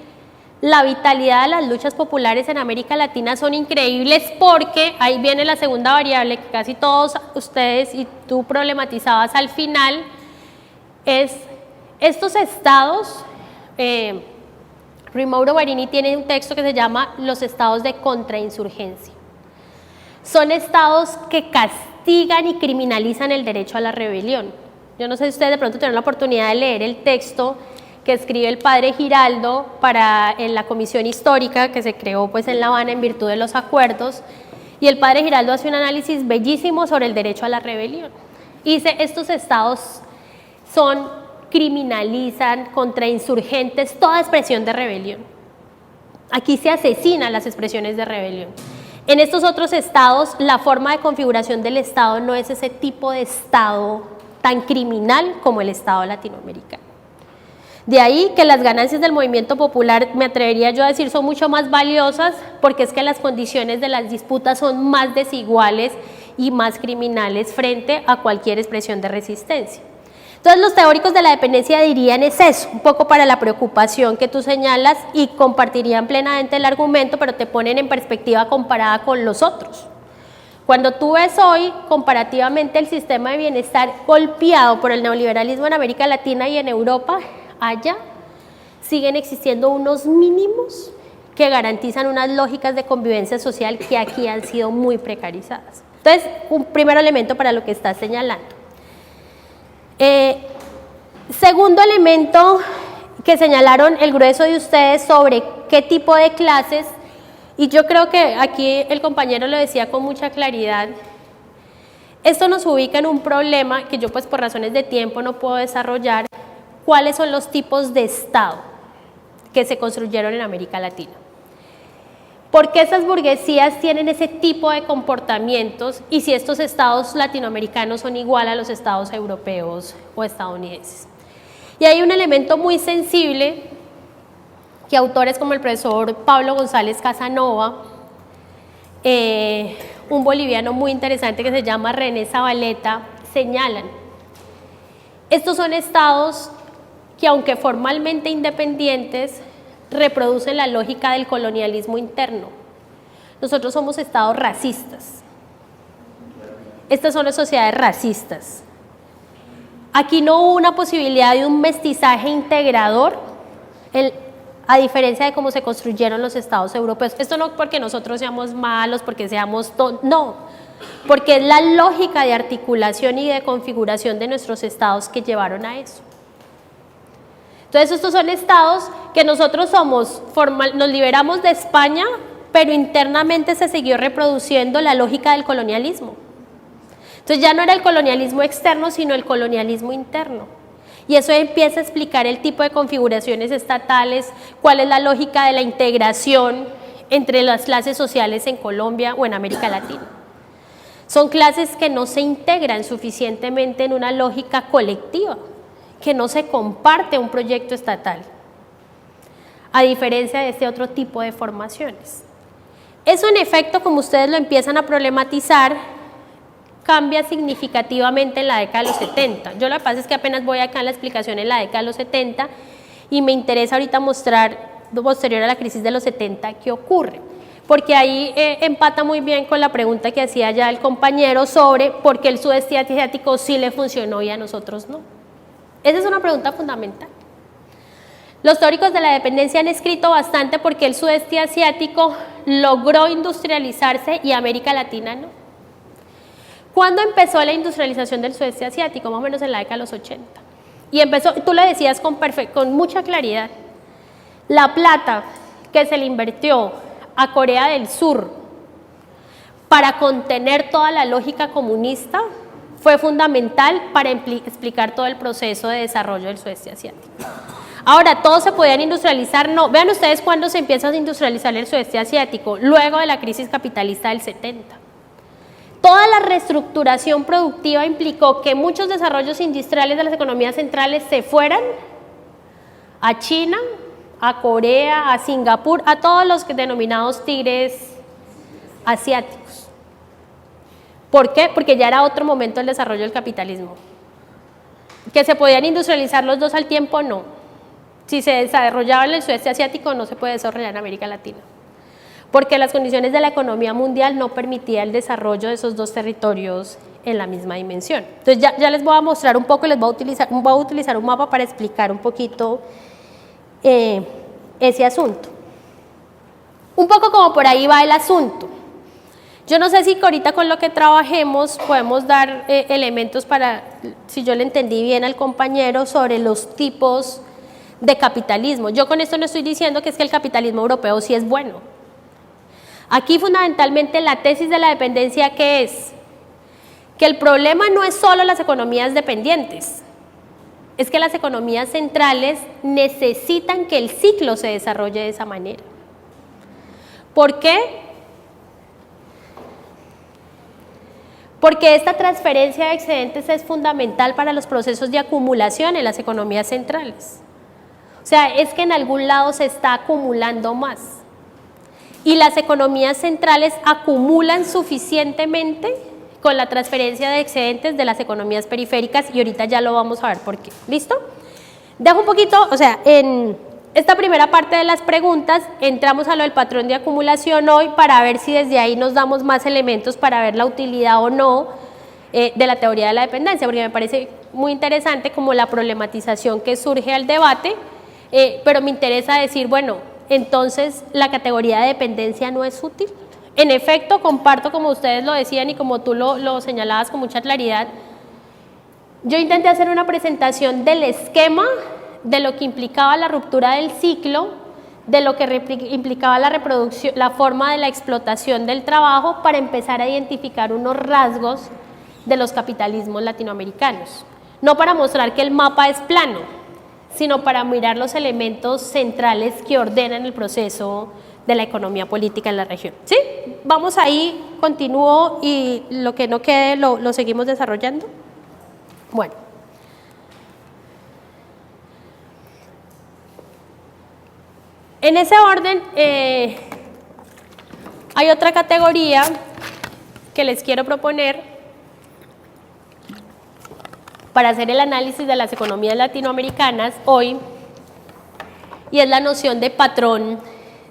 la vitalidad de las luchas populares en América Latina son increíbles porque ahí viene la segunda variable que casi todos ustedes y tú problematizabas al final, es estos estados, Rui Mauro Marini tiene un texto que se llama Los estados de contrainsurgencia. Son estados que castigan y criminalizan el derecho a la rebelión. Yo no sé si ustedes de pronto tienen la oportunidad de leer el texto que escribe el padre Giraldo en la comisión histórica que se creó pues en La Habana en virtud de los acuerdos, y el padre Giraldo hace un análisis bellísimo sobre el derecho a la rebelión. Y dice, estos estados criminalizan, contrainsurgentes, toda expresión de rebelión. Aquí se asesinan las expresiones de rebelión. En estos otros estados, la forma de configuración del estado no es ese tipo de estado tan criminal como el estado latinoamericano. De ahí que las ganancias del movimiento popular, me atrevería yo a decir, son mucho más valiosas porque es que las condiciones de las disputas son más desiguales y más criminales frente a cualquier expresión de resistencia. Entonces los teóricos de la dependencia dirían es eso, un poco para la preocupación que tú señalas y compartirían plenamente el argumento, pero te ponen en perspectiva comparada con los otros. Cuando tú ves hoy comparativamente el sistema de bienestar golpeado por el neoliberalismo en América Latina y en Europa, allá siguen existiendo unos mínimos que garantizan unas lógicas de convivencia social que aquí han sido muy precarizadas. Entonces, un primer elemento para lo que estás señalando. Segundo elemento que señalaron el grueso de ustedes sobre qué tipo de clases, y yo creo que aquí el compañero lo decía con mucha claridad, esto nos ubica en un problema que yo pues por razones de tiempo no puedo desarrollar. ¿Cuáles son los tipos de Estado que se construyeron en América Latina? ¿Por qué esas burguesías tienen ese tipo de comportamientos y si estos estados latinoamericanos son igual a los estados europeos o estadounidenses? Y hay un elemento muy sensible que autores como el profesor Pablo González Casanova, un boliviano muy interesante que se llama René Zabaleta, señalan. Estos son estados que aunque formalmente independientes, reproducen la lógica del colonialismo interno. Nosotros somos estados racistas. Estas son las sociedades racistas. Aquí no hubo una posibilidad de un mestizaje integrador, a diferencia de cómo se construyeron los estados europeos. Esto no porque nosotros seamos malos, porque seamos no, porque es la lógica de articulación y de configuración de nuestros estados que llevaron a eso. Entonces estos son estados que nosotros nos liberamos de España, pero internamente se siguió reproduciendo la lógica del colonialismo. Entonces ya no era el colonialismo externo, sino el colonialismo interno. Y eso empieza a explicar el tipo de configuraciones estatales, cuál es la lógica de la integración entre las clases sociales en Colombia o en América Latina. Son clases que no se integran suficientemente en una lógica colectiva, que no se comparte un proyecto estatal, a diferencia de este otro tipo de formaciones. Eso en efecto, como ustedes lo empiezan a problematizar, cambia significativamente en la década de los 70. Yo lo que pasa es que apenas voy acá en la explicación en la década de los 70 y me interesa ahorita mostrar, posterior a la crisis de los 70, qué ocurre. Porque ahí empata muy bien con la pregunta que hacía ya el compañero sobre por qué el sudeste asiático sí le funcionó y a nosotros no. Esa es una pregunta fundamental. Los teóricos de la dependencia han escrito bastante porque el sudeste asiático logró industrializarse y América Latina no. ¿Cuándo empezó la industrialización del sudeste asiático? Más o menos en la década de los 80. Y empezó, tú lo decías con mucha claridad, la plata que se le invirtió a Corea del Sur para contener toda la lógica comunista fue fundamental para explicar todo el proceso de desarrollo del sudeste asiático. Ahora, ¿todos se podían industrializar? No. Vean ustedes cuándo se empieza a industrializar el sudeste asiático, luego de la crisis capitalista del 70. Toda la reestructuración productiva implicó que muchos desarrollos industriales de las economías centrales se fueran a China, a Corea, a Singapur, a todos los denominados tigres asiáticos. ¿Por qué? Porque ya era otro momento del desarrollo del capitalismo. ¿Que se podían industrializar los dos al tiempo? No. Si se desarrollaba en el sudeste asiático, no se puede desarrollar en América Latina, porque las condiciones de la economía mundial no permitían el desarrollo de esos dos territorios en la misma dimensión. Entonces ya les voy a mostrar un poco, les voy a utilizar un mapa para explicar un poquito ese asunto. Un poco como por ahí va el asunto. Yo no sé si ahorita con lo que trabajemos podemos dar elementos para, si yo le entendí bien al compañero, sobre los tipos de capitalismo. Yo con esto no estoy diciendo que es que el capitalismo europeo sí es bueno. Aquí fundamentalmente la tesis de la dependencia, ¿qué es? Que el problema no es solo las economías dependientes, es que las economías centrales necesitan que el ciclo se desarrolle de esa manera. ¿Por qué? Porque esta transferencia de excedentes es fundamental para los procesos de acumulación en las economías centrales. O sea, es que en algún lado se está acumulando más. Y las economías centrales acumulan suficientemente con la transferencia de excedentes de las economías periféricas, y ahorita ya lo vamos a ver por qué. ¿Listo? Dejo un poquito, o sea, en esta primera parte de las preguntas entramos a lo del patrón de acumulación hoy para ver si desde ahí nos damos más elementos para ver la utilidad o no de la teoría de la dependencia, porque me parece muy interesante como la problematización que surge al debate, pero me interesa decir, bueno, entonces la categoría de dependencia no es útil. En efecto, comparto como ustedes lo decían y como tú lo señalabas con mucha claridad. Yo intenté hacer una presentación del esquema de lo que implicaba la ruptura del ciclo, de lo que implicaba la reproducción, la forma de la explotación del trabajo, para empezar a identificar unos rasgos de los capitalismos latinoamericanos. No para mostrar que el mapa es plano, sino para mirar los elementos centrales que ordenan el proceso de la economía política en la región. ¿Sí? Vamos ahí, continúo y lo que no quede lo seguimos desarrollando. Bueno. En ese orden, hay otra categoría que les quiero proponer para hacer el análisis de las economías latinoamericanas hoy, y es la noción de patrón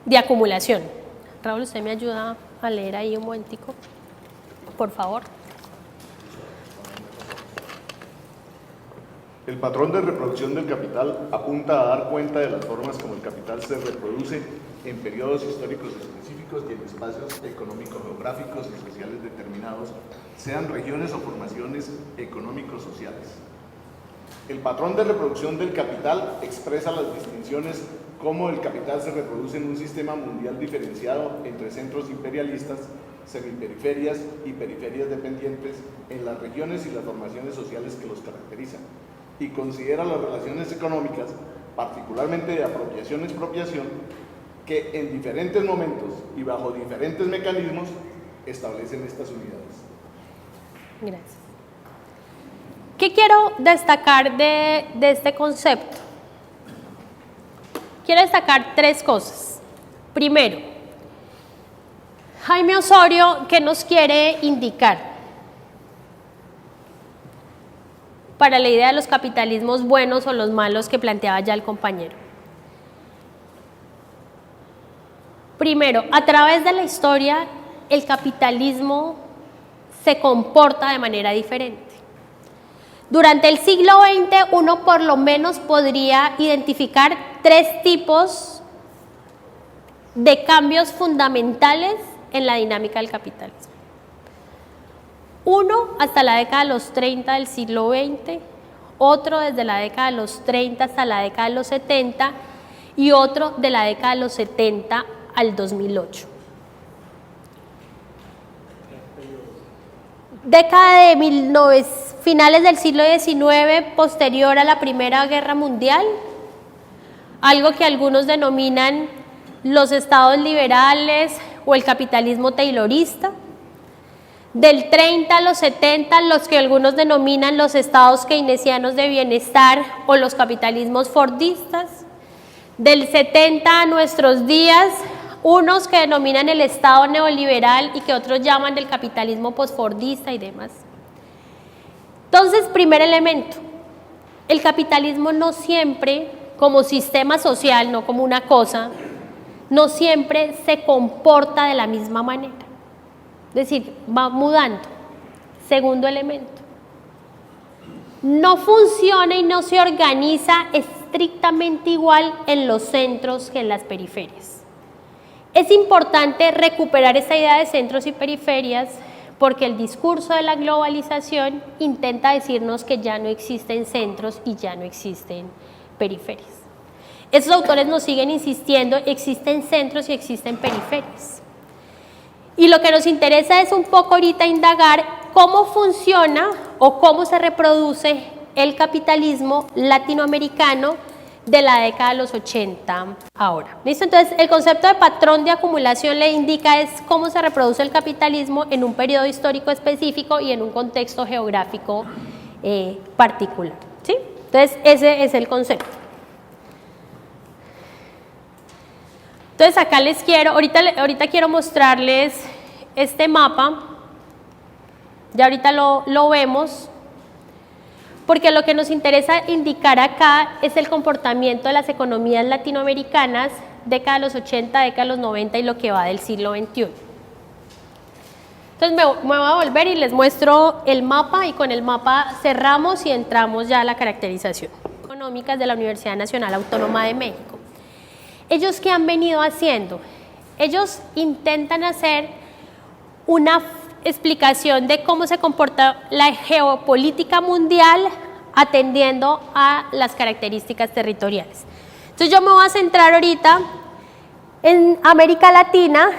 de acumulación. Raúl, ¿usted me ayuda a leer ahí un momentico? Por favor. El patrón de reproducción del capital apunta a dar cuenta de las formas como el capital se reproduce en periodos históricos específicos y en espacios económicos, geográficos y sociales determinados, sean regiones o formaciones económicos sociales. El patrón de reproducción del capital expresa las distinciones cómo el capital se reproduce en un sistema mundial diferenciado entre centros imperialistas, semiperiferias y periferias dependientes en las regiones y las formaciones sociales que los caracterizan, y considera las relaciones económicas, particularmente de apropiación-expropiación, que en diferentes momentos y bajo diferentes mecanismos establecen estas unidades. Gracias. ¿Qué quiero destacar de este concepto? Quiero destacar tres cosas. Primero, Jaime Osorio, ¿qué nos quiere indicar para la idea de los capitalismos buenos o los malos que planteaba ya el compañero? Primero, a través de la historia, el capitalismo se comporta de manera diferente. Durante el siglo XX, uno por lo menos podría identificar tres tipos de cambios fundamentales en la dinámica del capitalismo. Uno hasta la década de los 30 del siglo XX, otro desde la década de los 30 hasta la década de los 70 y otro de la década de los 70 al 2008. Década de finales del siglo XIX, posterior a la Primera Guerra Mundial, algo que algunos denominan los estados liberales o el capitalismo taylorista. Del 30 a los 70, los que algunos denominan los estados keynesianos de bienestar o los capitalismos fordistas. Del 70 a nuestros días, unos que denominan el estado neoliberal y que otros llaman del capitalismo posfordista y demás. Entonces, primer elemento, el capitalismo no siempre, como sistema social, no como una cosa, no siempre se comporta de la misma manera. Es decir, va mudando. Segundo elemento, no funciona y no se organiza estrictamente igual en los centros que en las periferias. Es importante recuperar esta idea de centros y periferias porque el discurso de la globalización intenta decirnos que ya no existen centros y ya no existen periferias. Estos autores nos siguen insistiendo, existen centros y existen periferias. Y lo que nos interesa es un poco ahorita indagar cómo funciona o cómo se reproduce el capitalismo latinoamericano de la década de los 80 ahora. ¿Listo? Entonces, el concepto de patrón de acumulación le indica es cómo se reproduce el capitalismo en un periodo histórico específico y en un contexto geográfico particular. ¿Sí? Entonces, ese es el concepto. Entonces, acá les quiero, ahorita quiero mostrarles este mapa, ya ahorita lo vemos, porque lo que nos interesa indicar acá es el comportamiento de las economías latinoamericanas, década de los 80, década de los 90 y lo que va del siglo XXI. Entonces me voy a volver y les muestro el mapa y con el mapa cerramos y entramos ya a la caracterización. Económicas de la Universidad Nacional Autónoma de México. ¿Ellos qué han venido haciendo? Ellos intentan hacer una explicación de cómo se comporta la geopolítica mundial atendiendo a las características territoriales. Entonces yo me voy a centrar ahorita en América Latina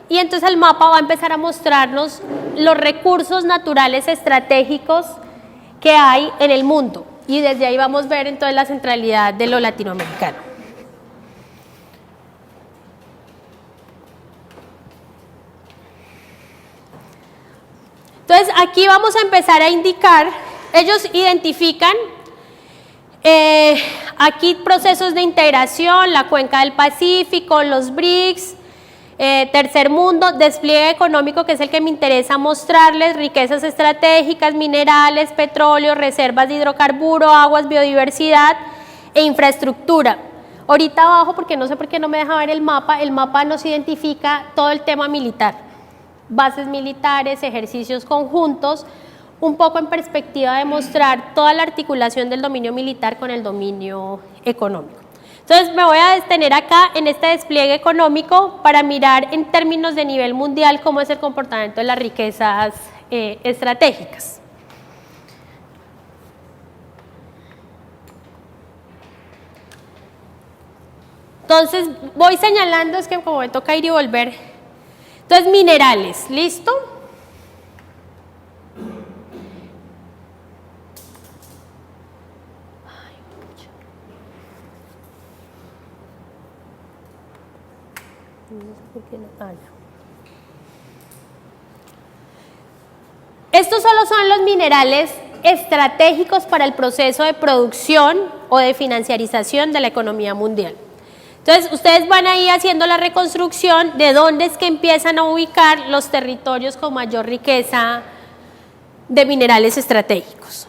y entonces el mapa va a empezar a mostrarnos los recursos naturales estratégicos que hay en el mundo y desde ahí vamos a ver entonces la centralidad de lo latinoamericano. Entonces, aquí vamos a empezar a indicar, ellos identifican aquí procesos de integración, la cuenca del Pacífico, los BRICS, tercer mundo, despliegue económico, que es el que me interesa mostrarles, riquezas estratégicas, minerales, petróleo, reservas de hidrocarburo, aguas, biodiversidad e infraestructura. Ahorita abajo, porque no sé por qué no me deja ver el mapa nos identifica todo el tema militar. Bases militares, ejercicios conjuntos, un poco en perspectiva de mostrar toda la articulación del dominio militar con el dominio económico. Entonces me voy a detener acá en este despliegue económico para mirar en términos de nivel mundial cómo es el comportamiento de las riquezas estratégicas. Entonces voy señalando, es que como me toca ir y volver. Entonces, minerales, ¿listo? Estos solo son los minerales estratégicos para el proceso de producción o de financiarización de la economía mundial. Entonces, ustedes van a ir haciendo la reconstrucción de dónde es que empiezan a ubicar los territorios con mayor riqueza de minerales estratégicos.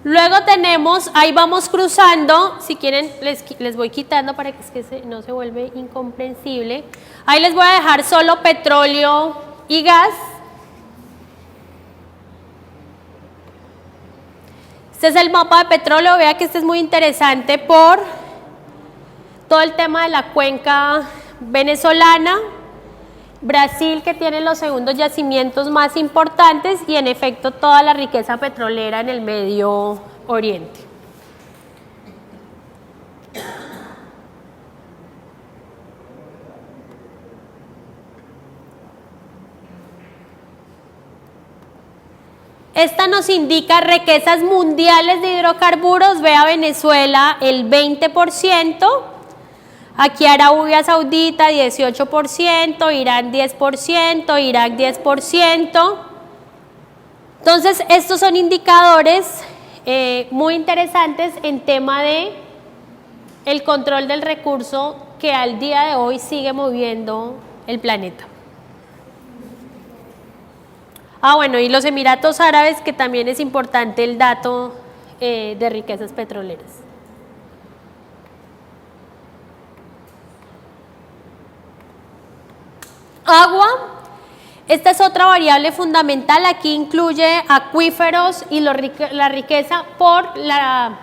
Luego tenemos, ahí vamos cruzando, si quieren les voy quitando para que no se vuelve incomprensible. Ahí les voy a dejar solo petróleo y gas. Este es el mapa de petróleo, vea que este es muy interesante por todo el tema de la cuenca venezolana, Brasil, que tiene los segundos yacimientos más importantes, y en efecto toda la riqueza petrolera en el Medio Oriente. Esta nos indica riquezas mundiales de hidrocarburos. Ve a Venezuela el 20%, aquí Arabia Saudita 18%, Irán 10%, Irak 10%. Entonces, estos son indicadores muy interesantes en tema de el control del recurso que al día de hoy sigue moviendo el planeta. Bueno, y los Emiratos Árabes, que también es importante el dato de riquezas petroleras. Agua, esta es otra variable fundamental. Aquí incluye acuíferos y la riqueza por la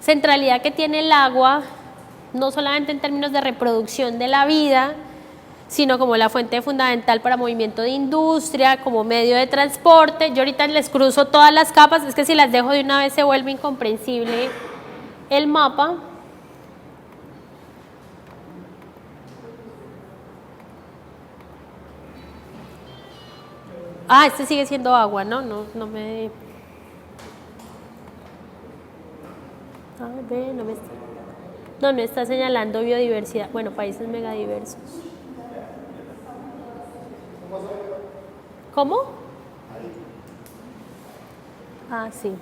centralidad que tiene el agua, no solamente en términos de reproducción de la vida, sino como la fuente fundamental para movimiento de industria, como medio de transporte. Yo ahorita les cruzo todas las capas, es que si las dejo de una vez se vuelve incomprensible el mapa. Este sigue siendo agua, ¿no? No me está señalando biodiversidad. Bueno, países megadiversos. ¿Cómo? Sí.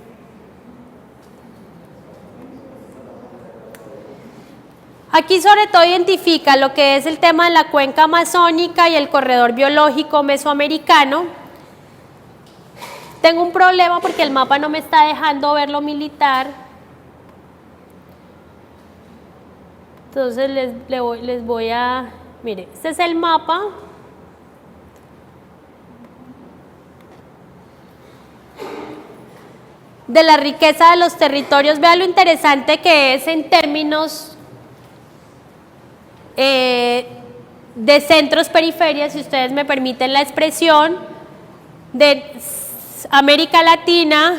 Aquí sobre todo identifica lo que es el tema de la cuenca amazónica y el corredor biológico mesoamericano. Tengo un problema porque el mapa no me está dejando ver lo militar. Entonces les voy a... Mire, este es el mapa. De la riqueza de los territorios. Vean lo interesante que es en términos de centros periferias, si ustedes me permiten la expresión, de América Latina,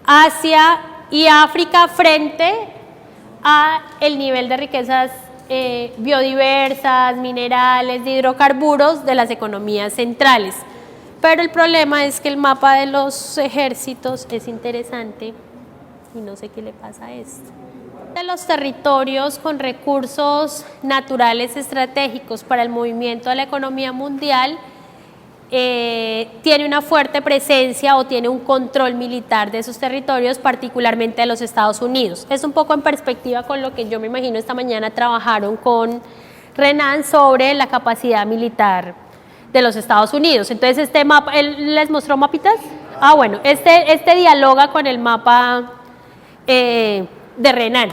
Asia y África frente a el nivel de riquezas biodiversas, minerales, de hidrocarburos de las economías centrales. Pero el problema es que el mapa de los ejércitos es interesante y no sé qué le pasa a esto. De los territorios con recursos naturales estratégicos para el movimiento de la economía mundial, tiene una fuerte presencia o tiene un control militar de esos territorios, particularmente de los Estados Unidos. Es un poco en perspectiva con lo que yo me imagino esta mañana trabajaron con Renan sobre la capacidad militar de los Estados Unidos. Entonces este mapa, ¿él les mostró mapitas? Bueno, este dialoga con el mapa de Renan.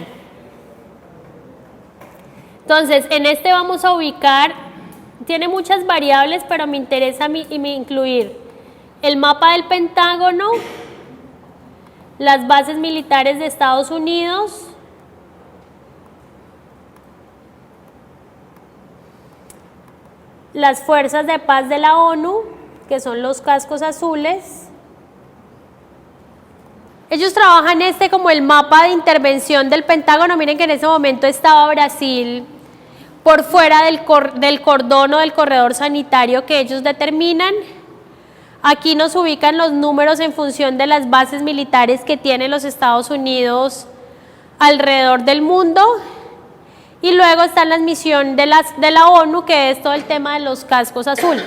Entonces, en este vamos a ubicar, tiene muchas variables, pero me interesa incluir el mapa del Pentágono, las bases militares de Estados Unidos, las fuerzas de paz de la ONU, que son los cascos azules. Ellos trabajan como el mapa de intervención del Pentágono. Miren que en ese momento estaba Brasil por fuera del cordón o del corredor sanitario que ellos determinan. Aquí nos ubican los números en función de las bases militares que tienen los Estados Unidos alrededor del mundo. Y luego está la misión de la ONU, que es todo el tema de los cascos azules.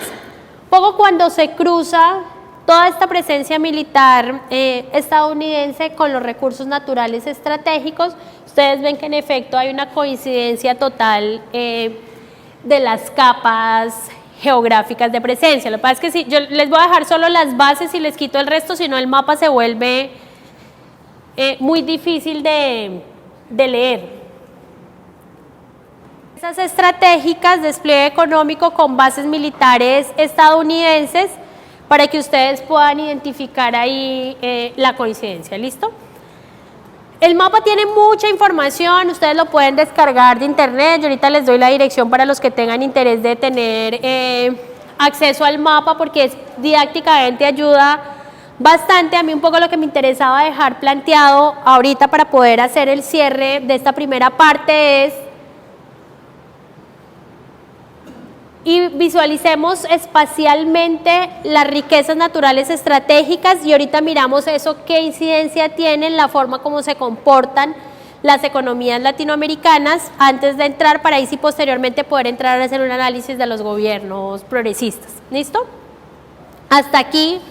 Poco cuando se cruza toda esta presencia militar estadounidense con los recursos naturales estratégicos, ustedes ven que en efecto hay una coincidencia total de las capas geográficas de presencia. Lo que pasa es que si yo les voy a dejar solo las bases y les quito el resto, si no el mapa se vuelve muy difícil de leer. Esas estratégicas, despliegue económico con bases militares estadounidenses, para que ustedes puedan identificar ahí la coincidencia. ¿Listo? El mapa tiene mucha información, ustedes lo pueden descargar de internet. Yo ahorita les doy la dirección para los que tengan interés de tener acceso al mapa, porque didácticamente ayuda bastante. A mí un poco lo que me interesaba dejar planteado ahorita para poder hacer el cierre de esta primera parte es y visualicemos espacialmente las riquezas naturales estratégicas, y ahorita miramos eso, qué incidencia tiene en la forma como se comportan las economías latinoamericanas, antes de entrar, para ahí sí posteriormente poder entrar a hacer un análisis de los gobiernos progresistas. ¿Listo? Hasta aquí,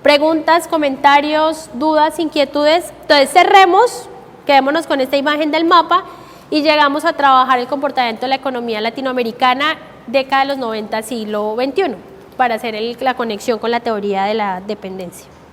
preguntas, comentarios, dudas, inquietudes. Entonces cerremos, quedémonos con esta imagen del mapa y llegamos a trabajar el comportamiento de la economía latinoamericana década de los 90, siglo XXI, para hacer la conexión con la teoría de la dependencia.